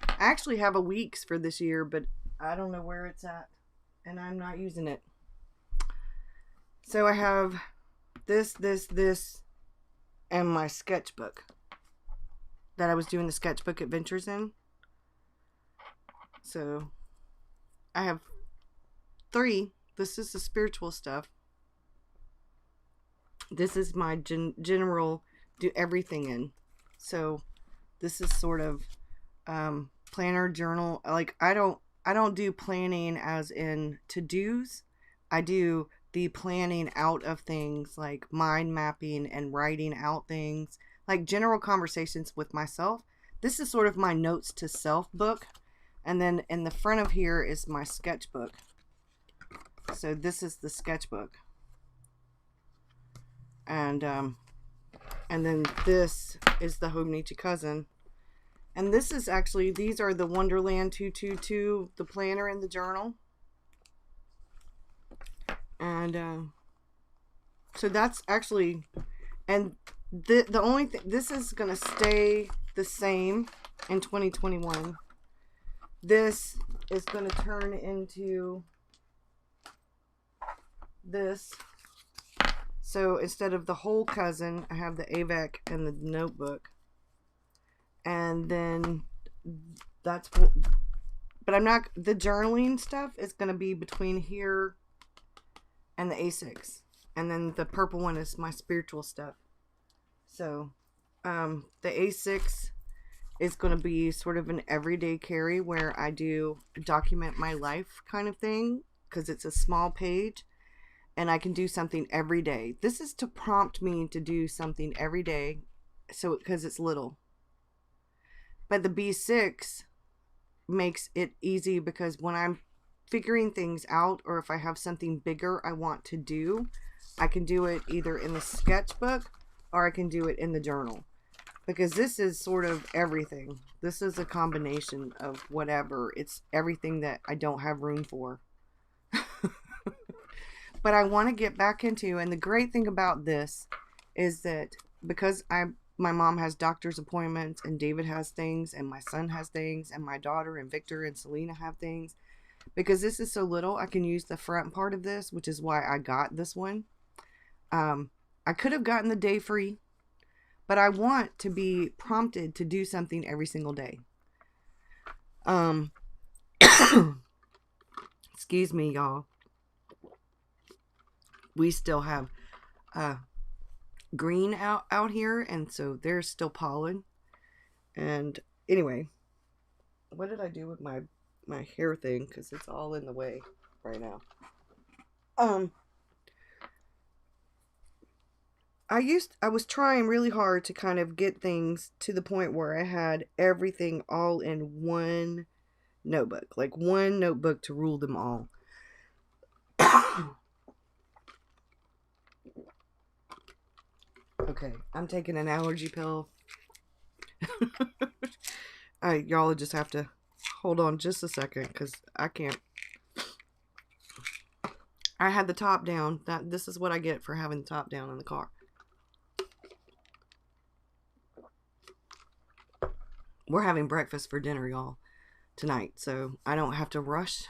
I actually have a Weeks for this year, but I don't know where it's at, and I'm not using it. So I have this, and my sketchbook that I was doing the sketchbook adventures in. So I have 3. This is the spiritual stuff. This is my general do everything in. So this is sort of planner journal. Like I don't do planning as in to-dos. I do the planning out of things, like mind mapping and writing out things, like general conversations with myself. This is sort of my notes to self book. And then in the front of here is my sketchbook. So this is the sketchbook. And then this is the Hobonichi cousin. And this is actually, these are the Wonderland 222, the planner and the journal. And so that's actually, and the only thing, this is going to stay the same in 2021. This is going to turn into this. So instead of the whole cousin, I have the AVEC and the notebook. And then that's, but I'm not, the journaling stuff is going to be between here and the A6. And then the purple one is my spiritual stuff. So the A6 is going to be sort of an everyday carry where I do document my life kind of thing, because it's a small page and I can do something every day. This is to prompt me to do something every day, so because it's little. But the B6 makes it easy, because when I'm figuring things out, or if I have something bigger I want to do, I can do it either in the sketchbook or I can do it in the journal. Because this is sort of everything. This is a combination of whatever. It's everything that I don't have room for. But I want to get back into, and the great thing about this is that because my mom has doctor's appointments, and David has things, and my son has things, and my daughter and Victor and Selena have things. Because this is so little, I can use the front part of this, which is why I got this one. I could have gotten the day free, but I want to be prompted to do something every single day. Excuse me, y'all. We still have green out here, and so there's still pollen. And anyway, what did I do with my hair thing? Because it's all in the way right now. I was trying really hard to kind of get things to the point where I had everything all in one notebook, like one notebook to rule them all. Okay, I'm taking an allergy pill. Y'all just have to hold on just a second, because I can't. I had the top down. This is what I get for having the top down in the car. We're having breakfast for dinner, y'all, tonight. So I don't have to rush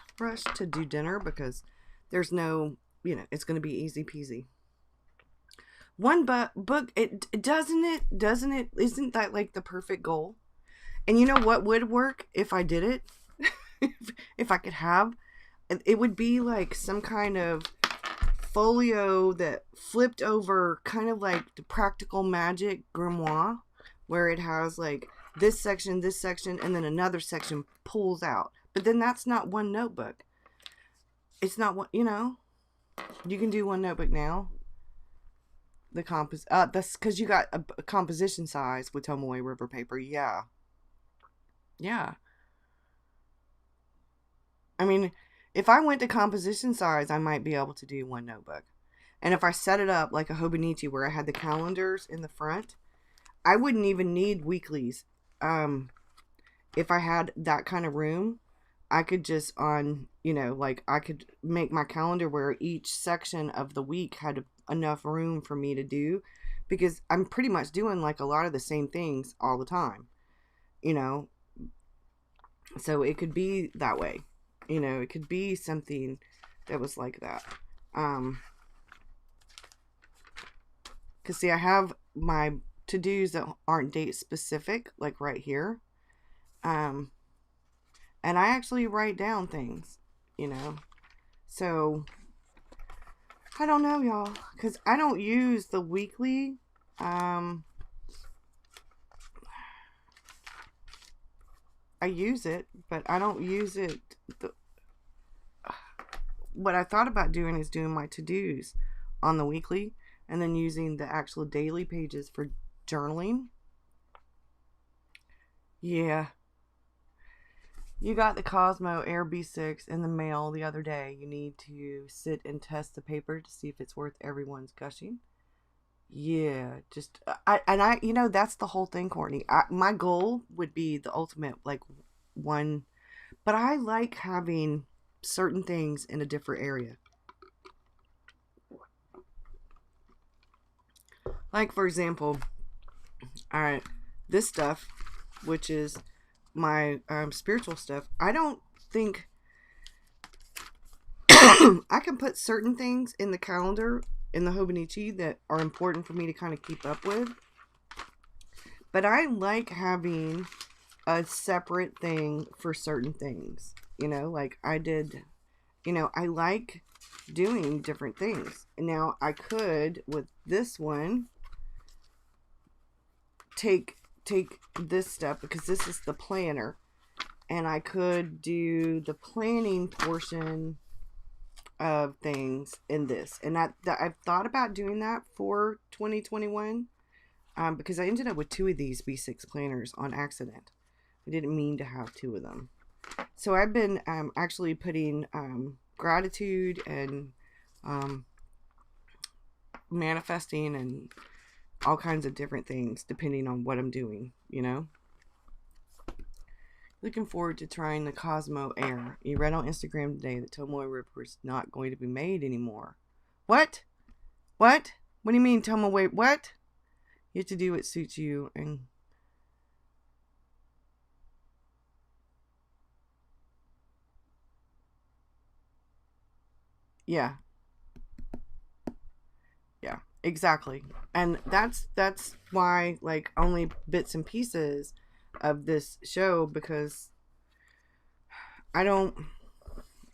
to do dinner, because there's no, it's going to be easy peasy. One book, isn't that like the perfect goal? And you know what would work if I did it? if I could have, it would be like some kind of folio that flipped over, kind of like the Practical Magic grimoire, where it has like this section, and then another section pulls out. But then that's not one notebook. It's not one, you can do one notebook now. That's because you got a composition size with Tomoe River paper. Yeah. I mean, if I went to composition size, I might be able to do one notebook. And if I set it up like a Hobonichi where I had the calendars in the front, I wouldn't even need weeklies. If I had that kind of room, I could just I could make my calendar where each section of the week had enough room for me to do, because I'm pretty much doing like a lot of the same things all the time, so it could be that way. It could be something that was like that. Because see, I have my to-dos that aren't date specific, like right here. And I actually write down things, So, I don't know, y'all. Because I don't use the weekly. I use it, but I don't use it. What I thought about doing is doing my to-dos on the weekly, and then using the actual daily pages for journaling. Yeah. You got the Cosmo Air B6 in the mail the other day. You need to sit and test the paper to see if it's worth everyone's gushing. Yeah, just that's the whole thing, Courtney. My goal would be the ultimate, like, one, but I like having certain things in a different area. Like, for example, all right, this stuff, which is my spiritual stuff, I don't think I can put certain things in the calendar in the Hobonichi that are important for me to kind of keep up with. But I like having a separate thing for certain things. Like I did, I like doing different things. Now I could, with this one, take this stuff, because this is the planner, and I could do the planning portion of things in this, and that I've thought about doing that for 2021, because I ended up with 2 of these B6 planners on accident. I didn't mean to have 2 of them. So I've been actually putting gratitude and manifesting and all kinds of different things depending on what I'm doing, Looking forward to trying the Cosmo Air. You read on Instagram today that Tomoe River is not going to be made anymore. What? What do you mean, Tomoe? What? You have to do what suits you, and yeah. Exactly. And that's why, like, only bits and pieces of this show, because I don't,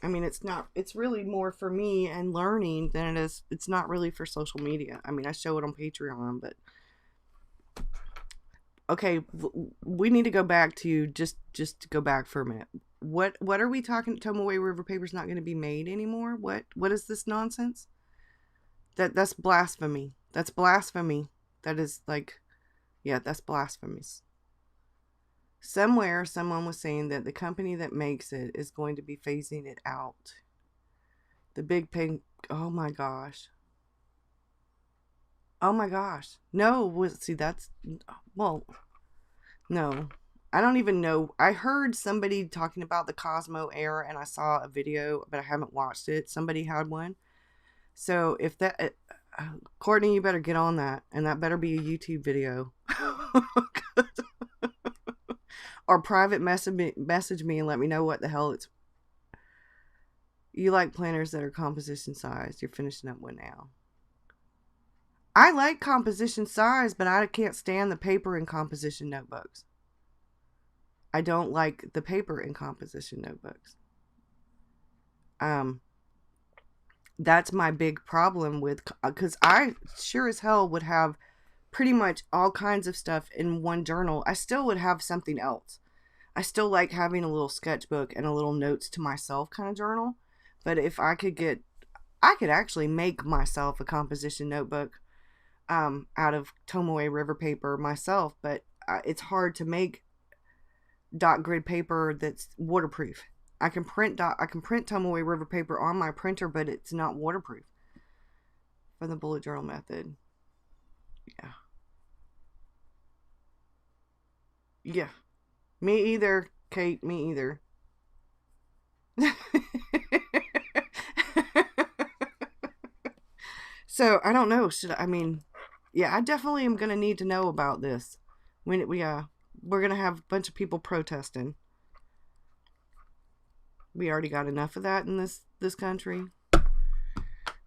I mean, it's really more for me and learning than it is, it's not really for social media. I mean, I show it on Patreon, but okay, we need to go back to just to go back for a minute. What are we talking? Tomoe River Paper's not going to be made anymore? What is this nonsense? That's blasphemy. That's blasphemy. That is like, yeah, that's blasphemous. Somewhere, someone was saying that the company that makes it is going to be phasing it out. The big pink. Oh my gosh. Oh my gosh. No, see, that's, well, no. I don't even know. I heard somebody talking about the Cosmo Air, and I saw a video, but I haven't watched it. Somebody had one. So if that, Courtney, you better get on that, and that better be a YouTube video. Or private message me and let me know what the hell it's. You like planners that are composition sized. You're finishing up one now. I like composition size, but I can't stand the paper in composition notebooks. I don't like the paper in composition notebooks. That's my big problem with, because I sure as hell would have pretty much all kinds of stuff in one journal. I still would have something else. I still like having a little sketchbook and a little notes to myself kind of journal. But if I could actually make myself a composition notebook out of Tomoe River paper myself, but it's hard to make dot grid paper that's waterproof. I can print Tomoe River paper on my printer, but it's not waterproof. For the bullet journal method. Yeah. Yeah. Me either, Kate. Me either. So I don't know. I mean, yeah, I definitely am gonna need to know about this. When we're gonna have a bunch of people protesting. We already got enough of that in this country.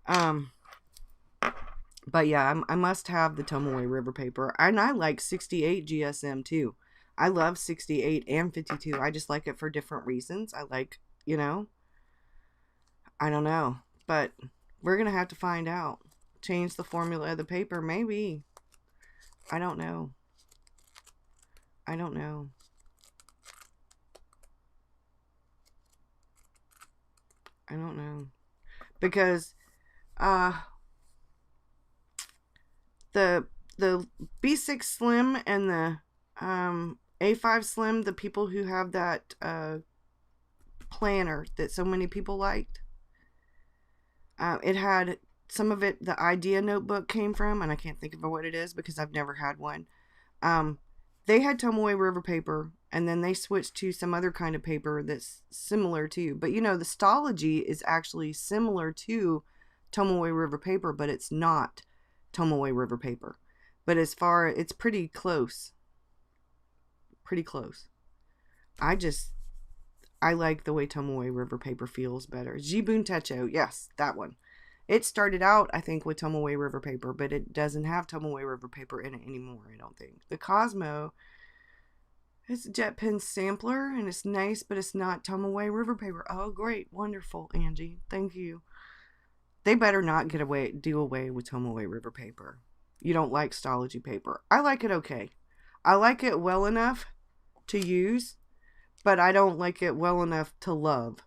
But yeah, I must have the Tomoe River paper, and I like 68 GSM too. I love 68 and 52. I just like it for different reasons. I like, I don't know, but we're gonna have to find out. Change the formula of the paper, maybe. I don't know. I don't know. I don't know. Because the B6 Slim and the A5 Slim, the people who have that planner that so many people liked, it had some of it, the idea notebook came from, and I can't think of what it is because I've never had one. They had Tomoe River paper, and then they switched to some other kind of paper that's similar to, but the Stology is actually similar to Tomoe River paper, but it's not Tomoe River paper. But it's pretty close. Pretty close. I like the way Tomoe River paper feels better. Jibun Techo, yes, that one. It started out, I think, with Tomoe River paper, but it doesn't have Tomoe River paper in it anymore, I don't think. The Cosmo, it's a jet pen sampler, and it's nice, but it's not Tomoe River paper. Oh, great. Wonderful, Angie. Thank you. They better not do away with Tomoe River paper. You don't like Stology paper. I like it okay. I like it well enough to use, but I don't like it well enough to love.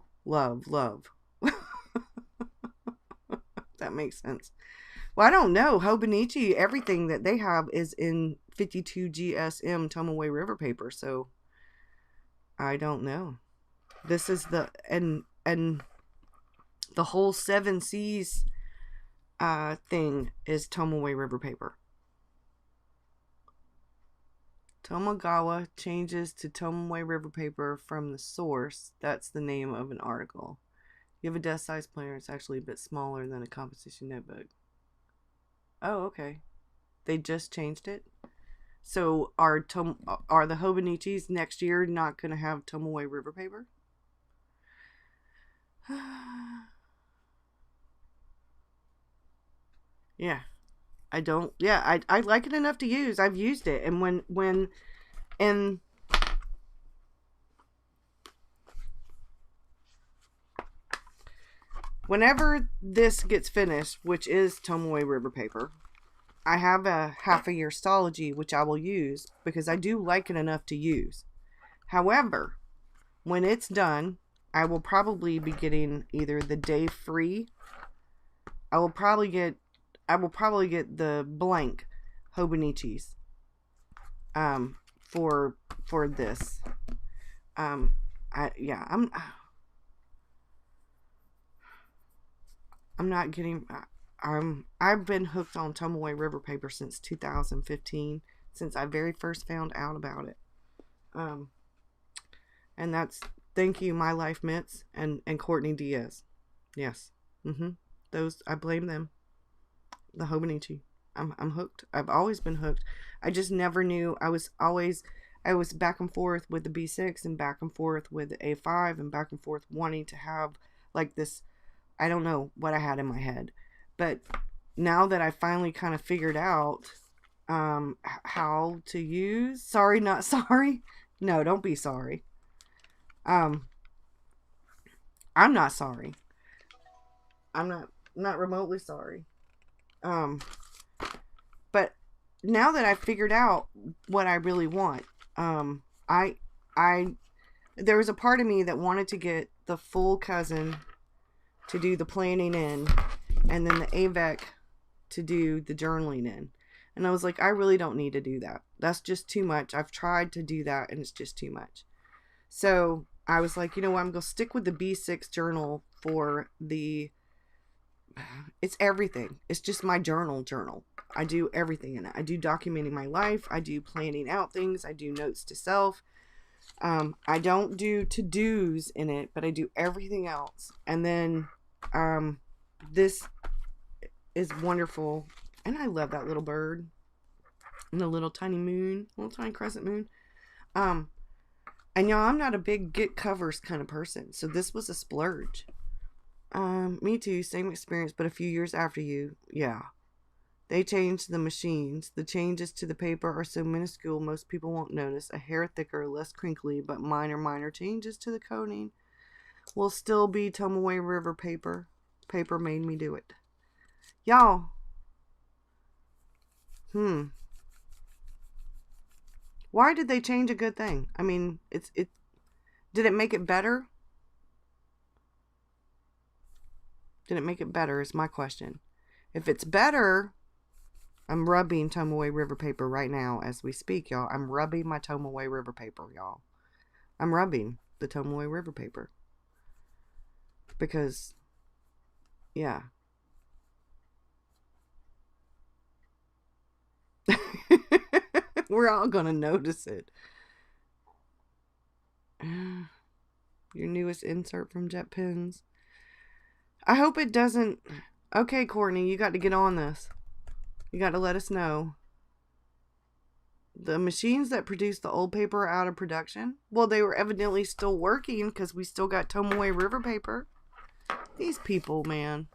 That makes sense. Well, I don't know. Hobonichi, everything that they have is in 52 GSM Tomoe River paper, so I don't know. This is and the whole 7 C's thing is Tomoe River paper. Tomogawa changes to Tomoe River paper from the source. That's the name of an article. You have a desk size planner. It's actually a bit smaller than a composition notebook. Oh, okay. They just changed it. So are the Hobonichis next year not going to have Tomoe River paper? Yeah. I don't, yeah, I like it enough to use. I've used it. And and whenever this gets finished, which is Tomoe River paper, I have a half a year stology, which I will use because I do like it enough to use. However, when it's done, I will probably be getting either the day free. I will probably get the blank Hobonichis for this. I'm not getting. I've been hooked on Tomoe River paper since 2015, since I very first found out about it. And that's thank you, My Life Mitts and Courtney Diaz. Yes. Those, I blame them. The Hobonichi. I'm hooked. I've always been hooked. I just never knew. I was back and forth with the B6 and back and forth with the A5 and back and forth wanting to have like this. I don't know what I had in my head, but now that I finally kind of figured out how to use, sorry, not sorry. No, don't be sorry. I'm not sorry. I'm not remotely sorry. But now that I figured out what I really want, there was a part of me that wanted to get the full cousin to do the planning in, and then the AVEC to do the journaling in. And I was like, I really don't need to do that. That's just too much. I've tried to do that and it's just too much. So I was like, you know what, I'm going to stick with the B6 journal for it's everything. It's just my journal. I do everything in it. I do documenting my life. I do planning out things. I do notes to self. I don't do to-dos in it, but I do everything else. And then this is wonderful. And I love that little bird. And the little tiny moon. Little tiny crescent moon. And y'all, I'm not a big get covers kind of person. So this was a splurge. Me too. Same experience, but a few years after you. Yeah. They changed the machines. The changes to the paper are so minuscule most people won't notice. A hair thicker, less crinkly, but minor changes to the coating will still be Tomoe River paper. Paper made me do it. Y'all. Why did they change a good thing? I mean, did it make it better? Did it make it better is my question. If it's better, I'm rubbing Tomoe River paper right now as we speak, y'all. I'm rubbing my Tomoe River paper, y'all. I'm rubbing the Tomoe River paper. Because, yeah. We're all gonna notice it. Your newest insert from Jet Pens. I hope it doesn't. Okay, Courtney, you got to get on this. You got to let us know. The machines that produce the old paper are out of production. Well, they were evidently still working because we still got Tomoe River paper. These people, man.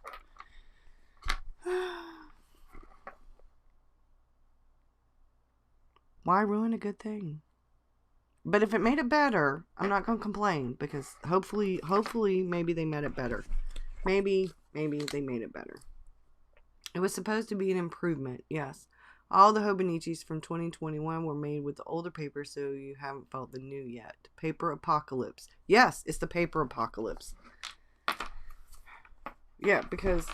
Why ruin a good thing? But if it made it better, I'm not going to complain because hopefully maybe they made it better. Maybe they made it better. It was supposed to be an improvement, yes. All the Hobonichis from 2021 were made with the older paper, so you haven't felt the new yet. Paper apocalypse. Yes, it's the paper apocalypse. Yeah, because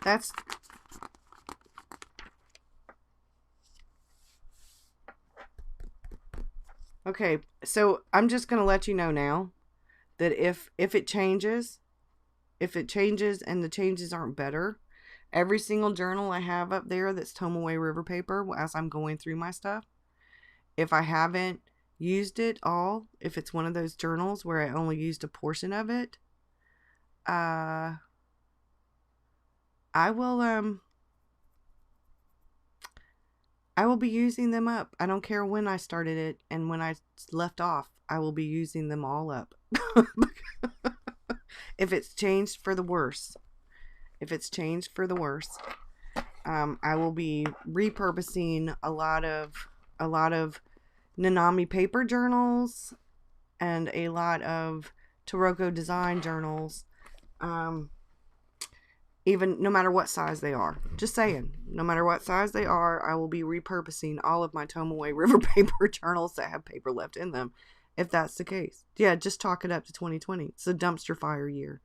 that's okay, so I'm just going to let you know now that if it changes and the changes aren't better, every single journal I have up there that's Tomoe River paper, as I'm going through my stuff, if I haven't used it all, if it's one of those journals where I only used a portion of it, I will be using them up. I don't care when I started it and when I left off. I will be using them all up. if it's changed for the worse. If it's changed for the worse, I will be repurposing a lot of Nanami paper journals and a lot of Taroko design journals. Even no matter what size they are. Just saying, no matter what size they are, I will be repurposing all of my Tomoe River paper journals that have paper left in them, if that's the case. Yeah, just chalk it up to 2020. It's a dumpster fire year.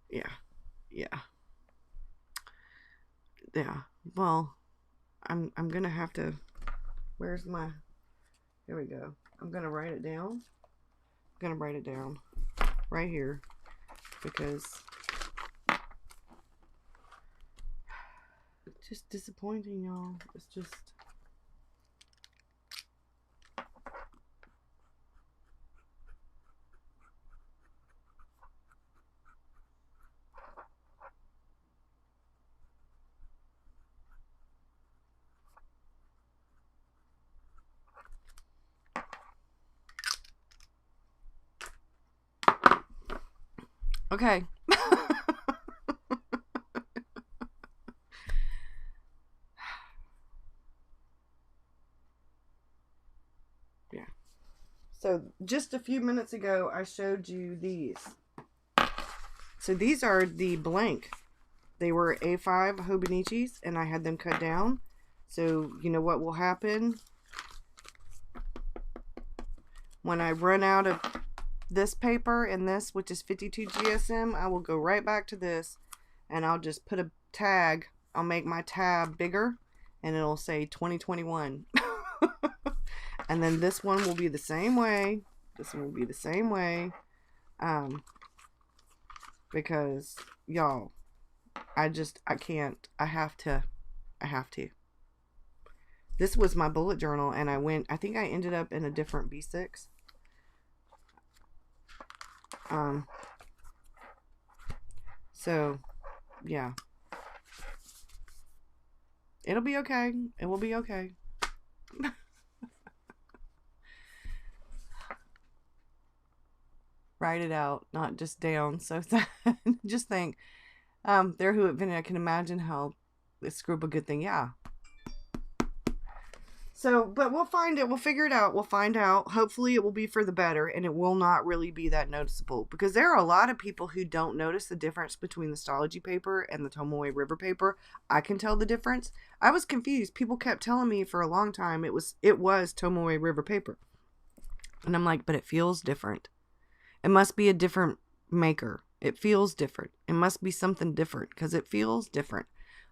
Yeah. Well, I'm gonna have to. Where's my? Here we go. I'm gonna write it down. Right here, because it's just disappointing, y'all. It's just. Okay. Yeah. So just a few minutes ago, I showed you these. So these are the blank. They were A5 Hobonichis, and I had them cut down. So you know what will happen when I run out of this paper and this, which is 52 GSM, I will go right back to this, and I'll just put a tag. I'll make my tab bigger, and it'll say 2021. And then this one will be the same way. Because y'all, I can't. I have to. This was my bullet journal, and I think I ended up in a different B6. So yeah, it'll be okay. It will be okay. Write it out, not just down. So just think, there who invented, I can imagine how they screw up a good thing. Yeah. So, but we'll find it. We'll figure it out. We'll find out. Hopefully it will be for the better, and it will not really be that noticeable, because there are a lot of people who don't notice the difference between the Stology paper and the Tomoe River paper. I can tell the difference. I was confused. People kept telling me for a long time it was Tomoe River paper. And I'm like, but it feels different. It must be a different maker. It feels different. It must be something different, because it feels different.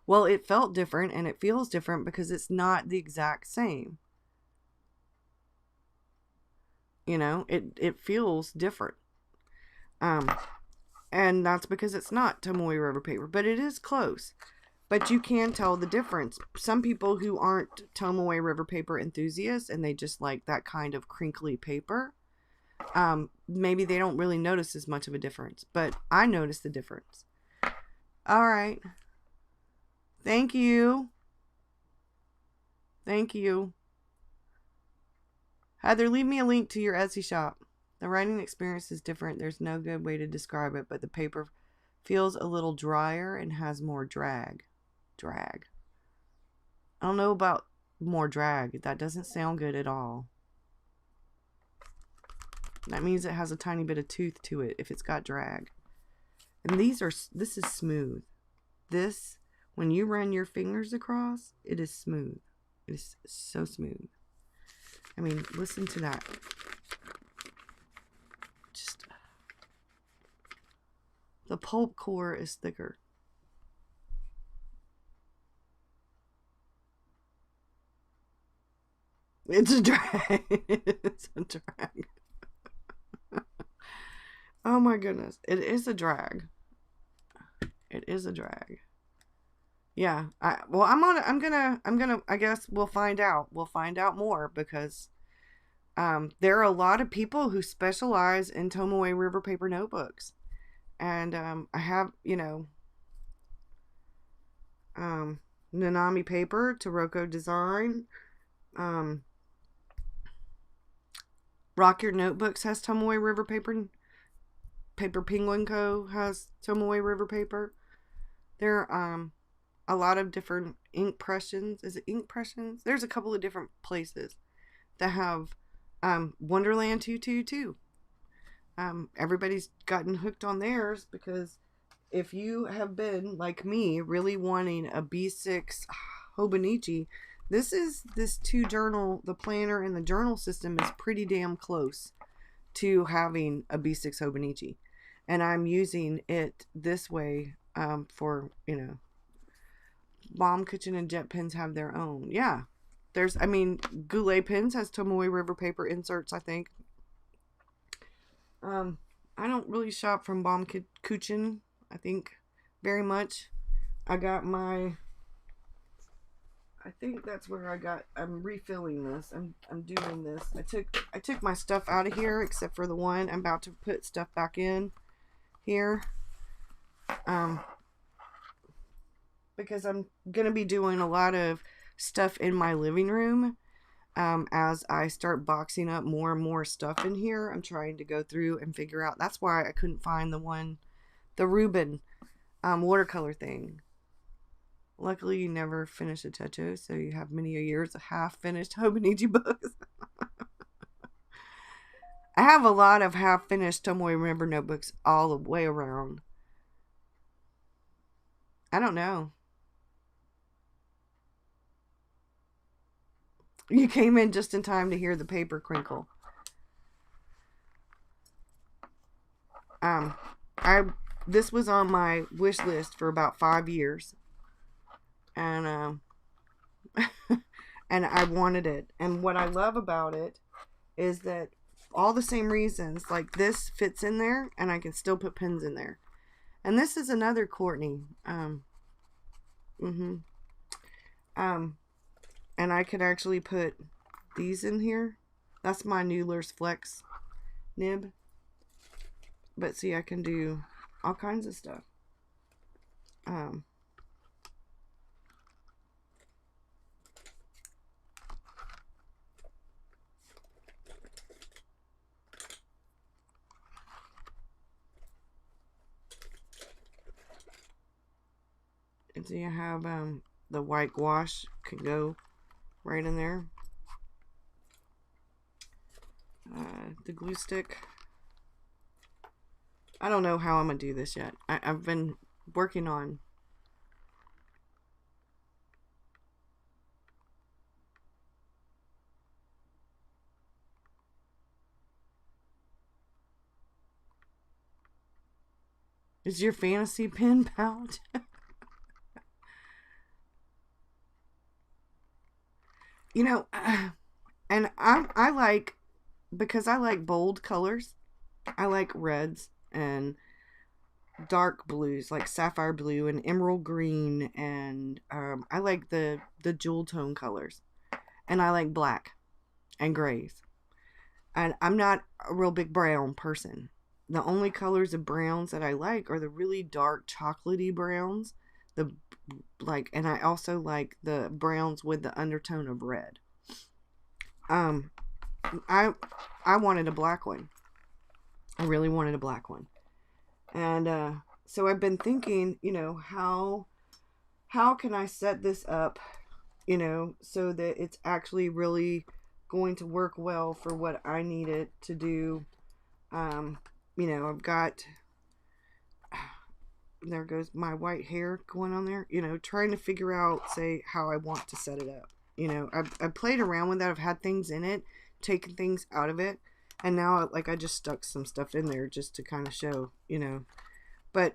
Well, it felt different, and it feels different because it's not the exact same. You know, it feels different. And that's because it's not Tomoe River paper, but it is close. But you can tell the difference. Some people who aren't Tomoe River paper enthusiasts, and they just like that kind of crinkly paper, maybe they don't really notice as much of a difference, but I notice the difference. All right. Thank you. Heather, leave me a link to your Etsy shop. The writing experience is different. There's no good way to describe it, but the paper feels a little drier and has more drag. I don't know about more drag. That doesn't sound good at all. That means it has a tiny bit of tooth to it if it's got drag. And this is smooth. This, when you run your fingers across, it is smooth. It is so smooth. I mean, listen to that. Just, the pulp core is thicker. It's a drag. It's a drag. Oh my goodness. It is a drag. Yeah. I guess we'll find out. We'll find out more, because there are a lot of people who specialize in Tomoe River paper notebooks. And I have, Nanami paper, Taroko design. Rock Your Notebooks has Tomoe River paper Paper Penguin Co. has Tomoe River paper. There are a lot of different ink pressions. Is it ink pressions? There's a couple of different places that have Wonderland 222. Everybody's gotten hooked on theirs because if you have been, like me, really wanting a B6 Hobonichi, this 2-journal, the planner and the journal system is pretty damn close to having a B6 Hobonichi. And I'm using it this way for, Bomb Kitchen and Jet Pens have their own. Yeah. Goulet Pens has Tomoe River paper inserts, I think. I don't really shop from Bomb Kitchen, I think, very much. I think that's where I'm refilling this. I'm doing this. I took my stuff out of here except for the one. I'm about to put stuff back in here. Because I'm going to be doing a lot of stuff in my living room. As I start boxing up more and more stuff in here, I'm trying to go through and figure out. That's why I couldn't find the Reuben watercolor thing. Luckily, you never finish a Techo, so you have many years of half-finished Hobonichi books. I have a lot of half-finished Tomoe River notebooks all the way around. I don't know. You came in just in time to hear the paper crinkle. This was on my wish list for about 5 years. And and I wanted it. And what I love about it is that all the same reasons, like this fits in there and I can still put pins in there. And this is another Courtney. And I could actually put these in here. That's my Newler's Flex nib. But see, I can do all kinds of stuff. And so you have the white gouache could go right in there. The glue stick. I don't know how I'm gonna do this yet. I've been working on. Is your fantasy pen pouch? And I like, because I like bold colors, I like reds and dark blues, like sapphire blue and emerald green, and I like the jewel tone colors, and I like black and grays. And I'm not a real big brown person. The only colors of browns that I like are the really dark chocolatey browns, and I also like the browns with the undertone of red. I wanted a black one. I really wanted a black one. And so I've been thinking, how can I set this up, so that it's actually really going to work well for what I need it to do. I've got, there goes my white hair going on there, trying to figure out, say, how I want to set it up. I've played around with that. I've had things in it, taken things out of it, and now, I just stuck some stuff in there just to kind of show, But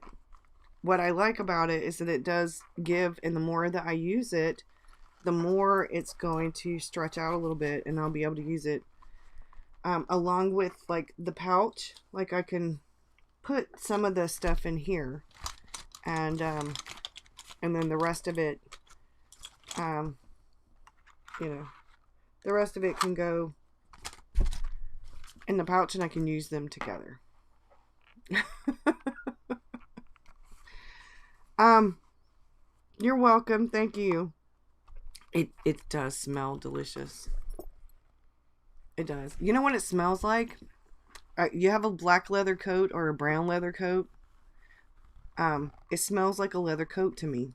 what I like about it is that it does give, and the more that I use it, the more it's going to stretch out a little bit, and I'll be able to use it along with, the pouch. I can put some of the stuff in here, and then the rest of it, the rest of it can go in the pouch, and I can use them together. You're welcome. Thank you. It does smell delicious. It does. You know what it smells like? you have a black leather coat or a brown leather coat, it smells like a leather coat to me.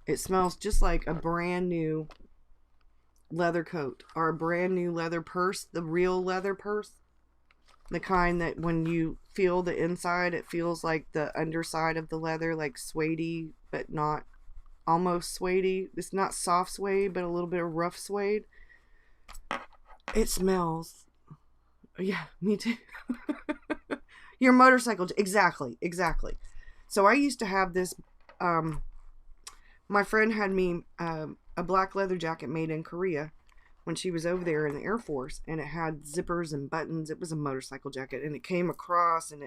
It smells just like a brand new leather coat or a brand new leather purse, the real leather purse. The kind that when you feel the inside, it feels like the underside of the leather, like suede, but not almost suede. It's not soft suede, but a little bit of rough suede. It smells. Yeah, me too. Your motorcycle. Exactly. So I used to have this. My friend had me a black leather jacket made in Korea when she was over there in the Air Force, and it had zippers and buttons. It was a motorcycle jacket, and it came across, and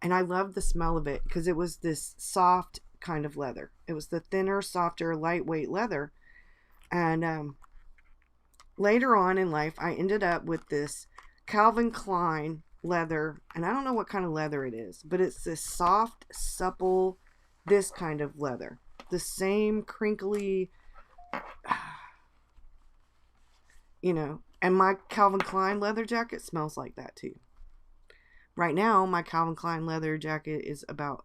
I loved the smell of it because it was this soft kind of leather. It was the thinner, softer, lightweight leather. And later on in life, I ended up with this Calvin Klein leather, and I don't know what kind of leather it is, but it's this soft, supple, this kind of leather. The same crinkly, and my Calvin Klein leather jacket smells like that too. Right now, my Calvin Klein leather jacket is about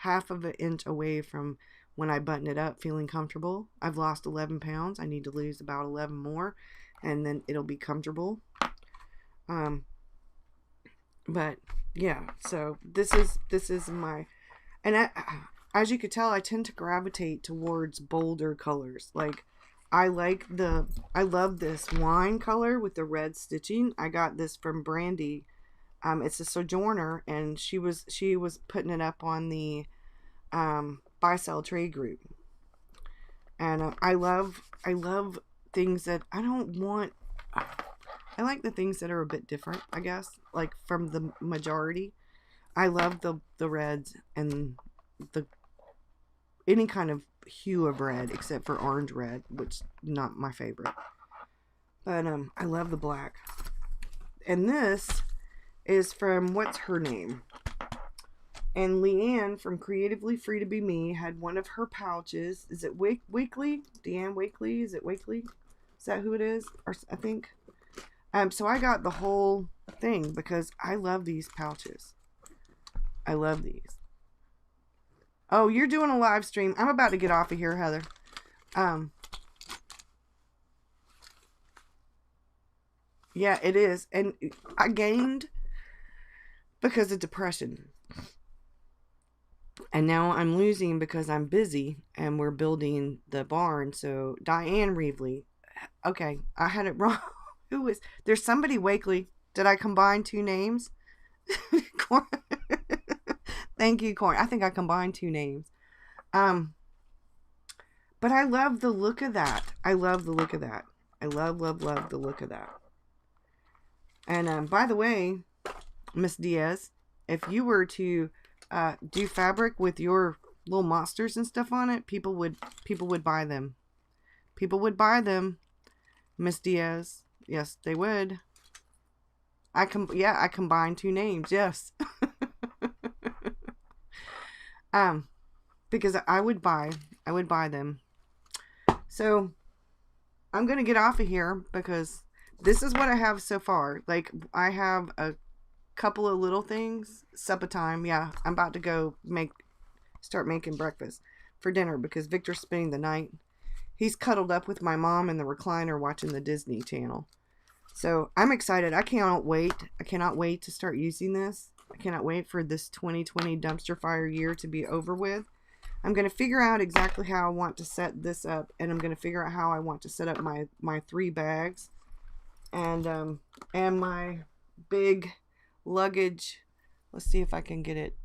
half of an inch away from when I button it up feeling comfortable. I've lost 11 pounds. I need to lose about 11 more, and then it'll be comfortable. But yeah, so this is my, and as you could tell, I tend to gravitate towards bolder colors. Like, I love this wine color with the red stitching. I got this from Brandy. It's a Sojourner, and she was putting it up on the buy sell trade group. And I love things that I don't want. I like the things that are a bit different, I guess, like from the majority. I love the reds and any kind of hue of red except for orange red, which not my favorite. But I love the black. And this is from, what's her name? And Leanne from Creatively Free to Be Me had one of her pouches. Is it Wakely? Deanne Wakely? Is it Wakely? Is that who it is? Or I think. So I got the whole thing because I love these pouches. I love these. Oh, you're doing a live stream. I'm about to get off of here, Heather. Yeah, it is. And I gained because of depression. And now I'm losing because I'm busy and we're building the barn. So Diane Reevely. Okay, I had it wrong. Who is? There's somebody Wakely. Did I combine two names? Thank you, Corn. I think I combined two names. But I love the look of that. I love the look of that. I love the look of that. And by the way, Miss Diaz, if you were to do fabric with your little monsters and stuff on it, people would buy them. People would buy them, Miss Diaz. Yes, they would. I combined two names. Yes. Because I would buy them. So I'm gonna get off of here because this is what I have so far. Like, I have a couple of little things. Supper time. Yeah, I'm about to go start making breakfast for dinner because Victor's spending the night. He's cuddled up with my mom in the recliner watching the Disney Channel. So I'm excited. I cannot wait. I cannot wait to start using this. I cannot wait for this 2020 dumpster fire year to be over with. I'm going to figure out exactly how I want to set this up, and I'm going to figure out how I want to set up my 3 bags and my big luggage. Let's see if I can get it.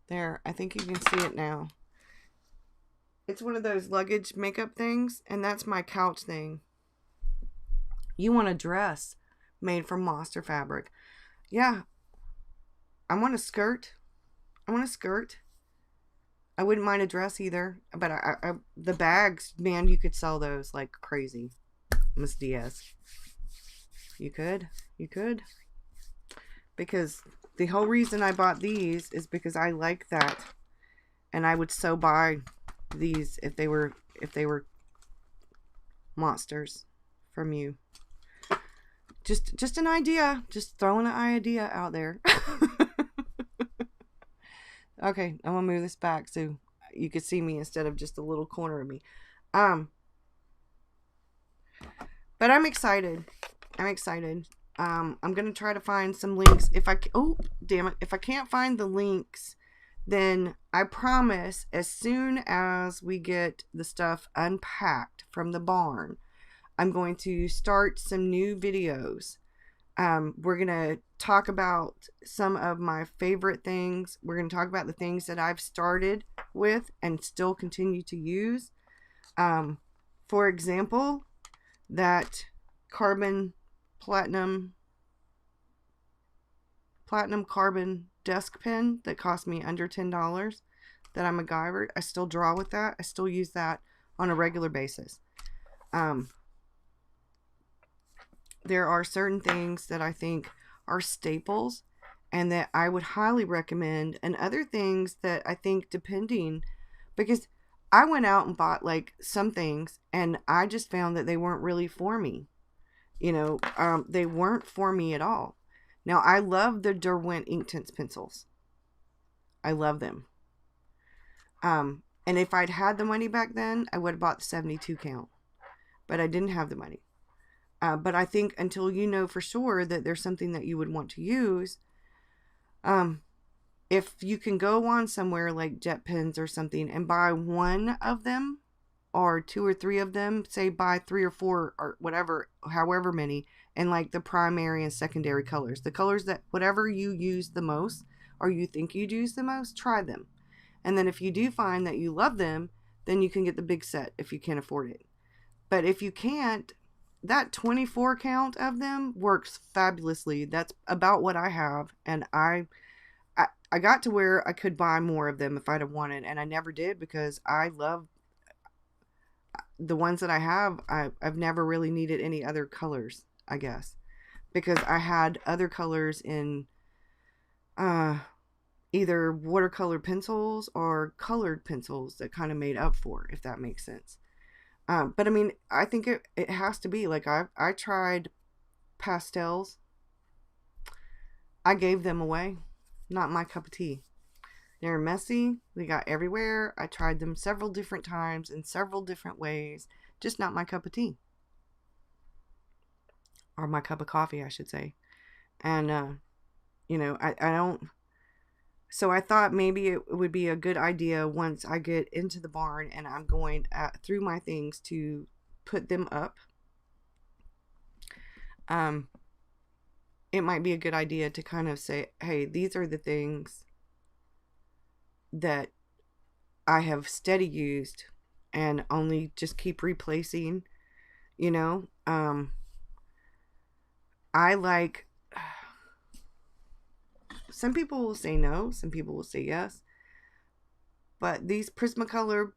There, I think you can see it now. It's one of those luggage makeup things, and that's my couch thing. You want a dress made from monster fabric. Yeah. I want a skirt. I wouldn't mind a dress either. But the bags, man, you could sell those like crazy. Miss Diaz. You could. Because the whole reason I bought these is because I like that. And I would so buy these if they were monsters from you. Just an idea. Just throwing an idea out there. Okay, I'm gonna move this back so you could see me instead of just a little corner of me. But I'm excited. I'm excited. I'm gonna try to find some links. Oh, damn it! If I can't find the links, then I promise, as soon as we get the stuff unpacked from the barn, I'm going to start some new videos. We're going to talk about some of my favorite things. We're going to talk about the things that I've started with and still continue to use. For example, that platinum carbon desk pen that cost me under $10 that I'm a MacGyver. I still draw with that. I still use that on a regular basis. There are certain things that I think are staples and that I would highly recommend, and other things that I think, depending, because I went out and bought like some things and I just found that they weren't really for me. They weren't for me at all. Now, I love the Derwent Inktense pencils. I love them. And if I'd had the money back then, I would have bought the 72 count. But I didn't have the money. But I think until you know for sure that there's something that you would want to use, if you can go on somewhere like Jet Pens or something and buy one of them or two or three of them, say buy 3 or 4 or whatever, however many, and like the primary and secondary colors, the colors that whatever you use the most or you think you'd use the most, try them. And then if you do find that you love them, then you can get the big set if you can't afford it. But if you can't, that 24 count of them works fabulously. That's about what I have. And I got to where I could buy more of them if I'd have wanted. And I never did, because I love the ones that I have. I've never really needed any other colors, I guess. Because I had other colors in either watercolor pencils or colored pencils that kind of made up for it, if that makes sense. But I mean, I think it has to be like, I tried pastels. I gave them away. Not my cup of tea. They're messy. They got everywhere. I tried them several different times in several different ways. Just not my cup of tea. Or my cup of coffee, I should say. And, I don't. So I thought maybe it would be a good idea once I get into the barn and I'm going through my things to put them up. It might be a good idea to kind of say, hey, these are the things that I have steady used and only just keep replacing, I like... Some people will say no. Some people will say yes. But these Prismacolor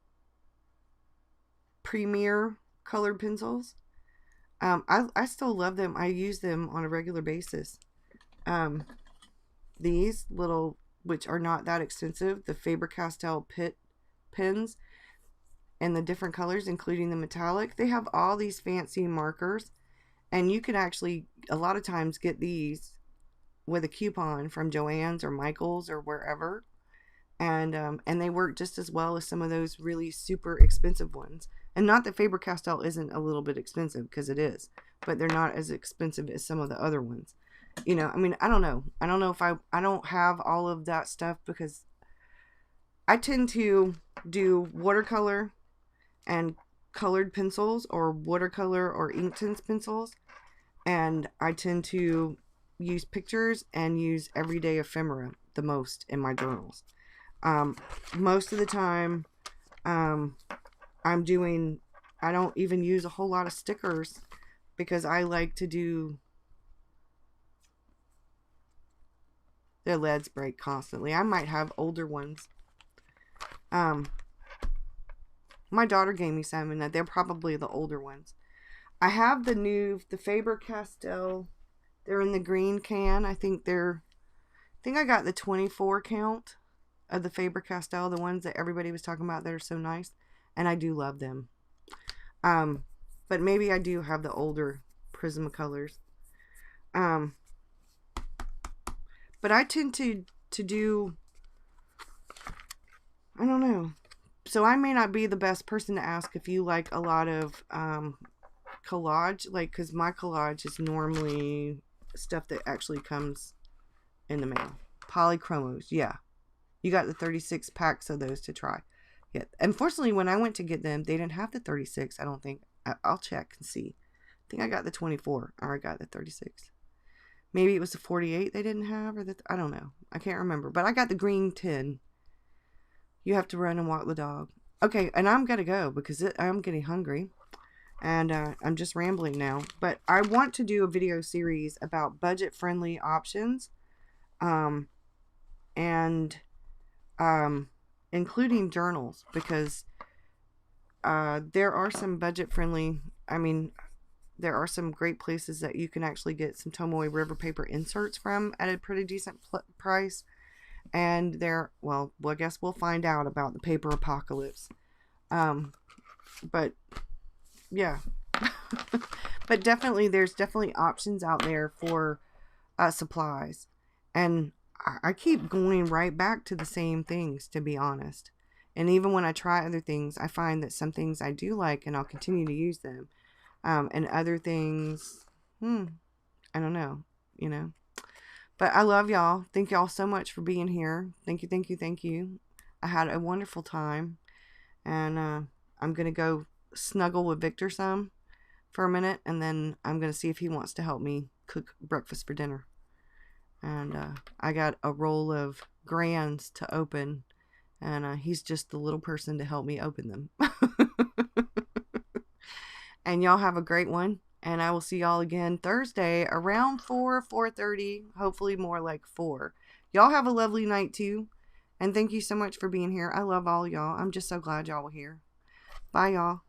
Premier colored pencils, I still love them. I use them on a regular basis. These little, which are not that expensive, the Faber-Castell Pitt pens and the different colors, including the metallic, they have all these fancy markers. And you can actually, a lot of times, get these with a coupon from Joann's or Michael's or wherever, and they work just as well as some of those really super expensive ones. And not that Faber-Castell isn't a little bit expensive, because it is, but they're not as expensive as some of the other ones. I don't know if I don't have all of that stuff, because I tend to do watercolor and colored pencils, or watercolor or Inktense pencils, and I tend to use pictures and use everyday ephemera the most in my journals. Most of the time, I don't even use a whole lot of stickers, because I like to do... Their leads break constantly. I might have older ones. My daughter gave me some, and they're probably the older ones. I have the Faber-Castell. They're in the green can. I think I got the 24 count of the Faber-Castell, the ones that everybody was talking about that are so nice. And I do love them. But maybe I do have the older Prismacolors. But I tend to do, I don't know. So I may not be the best person to ask if you like a lot of collage, like, because my collage is normally stuff that actually comes in the mail. Polychromos, yeah. You got the 36 packs of those to try. Yeah. Unfortunately, when I went to get them, they didn't have the 36, I don't think. I'll check and see. I think I got the 24, or I got the 36. Maybe it was the 48 they didn't have, or I don't know. I can't remember. But I got the green 10. You have to run and walk the dog. Okay, and I'm going to go because I'm getting hungry. And I'm just rambling now. But I want to do a video series about budget-friendly options. Including journals. Because there are some budget-friendly... I mean, there are some great places that you can actually get some Tomoe River paper inserts from at a pretty decent price. And well, I guess we'll find out about the paper apocalypse. But yeah. But definitely, there's definitely options out there for supplies. And I keep going right back to the same things, to be honest. And even when I try other things, I find that some things I do like and I'll continue to use them. And other things, I don't know, you know. But I love y'all. Thank y'all so much for being here. Thank you, thank you, thank you. I had a wonderful time. And I'm going to go snuggle with Victor some for a minute. And then I'm going to see if he wants to help me cook breakfast for dinner. And I got a roll of Grands to open. And he's just the little person to help me open them. And y'all have a great one. And I will see y'all again Thursday around 4:30. Hopefully more like 4. Y'all have a lovely night too. And thank you so much for being here. I love all y'all. I'm just so glad y'all were here. Bye y'all.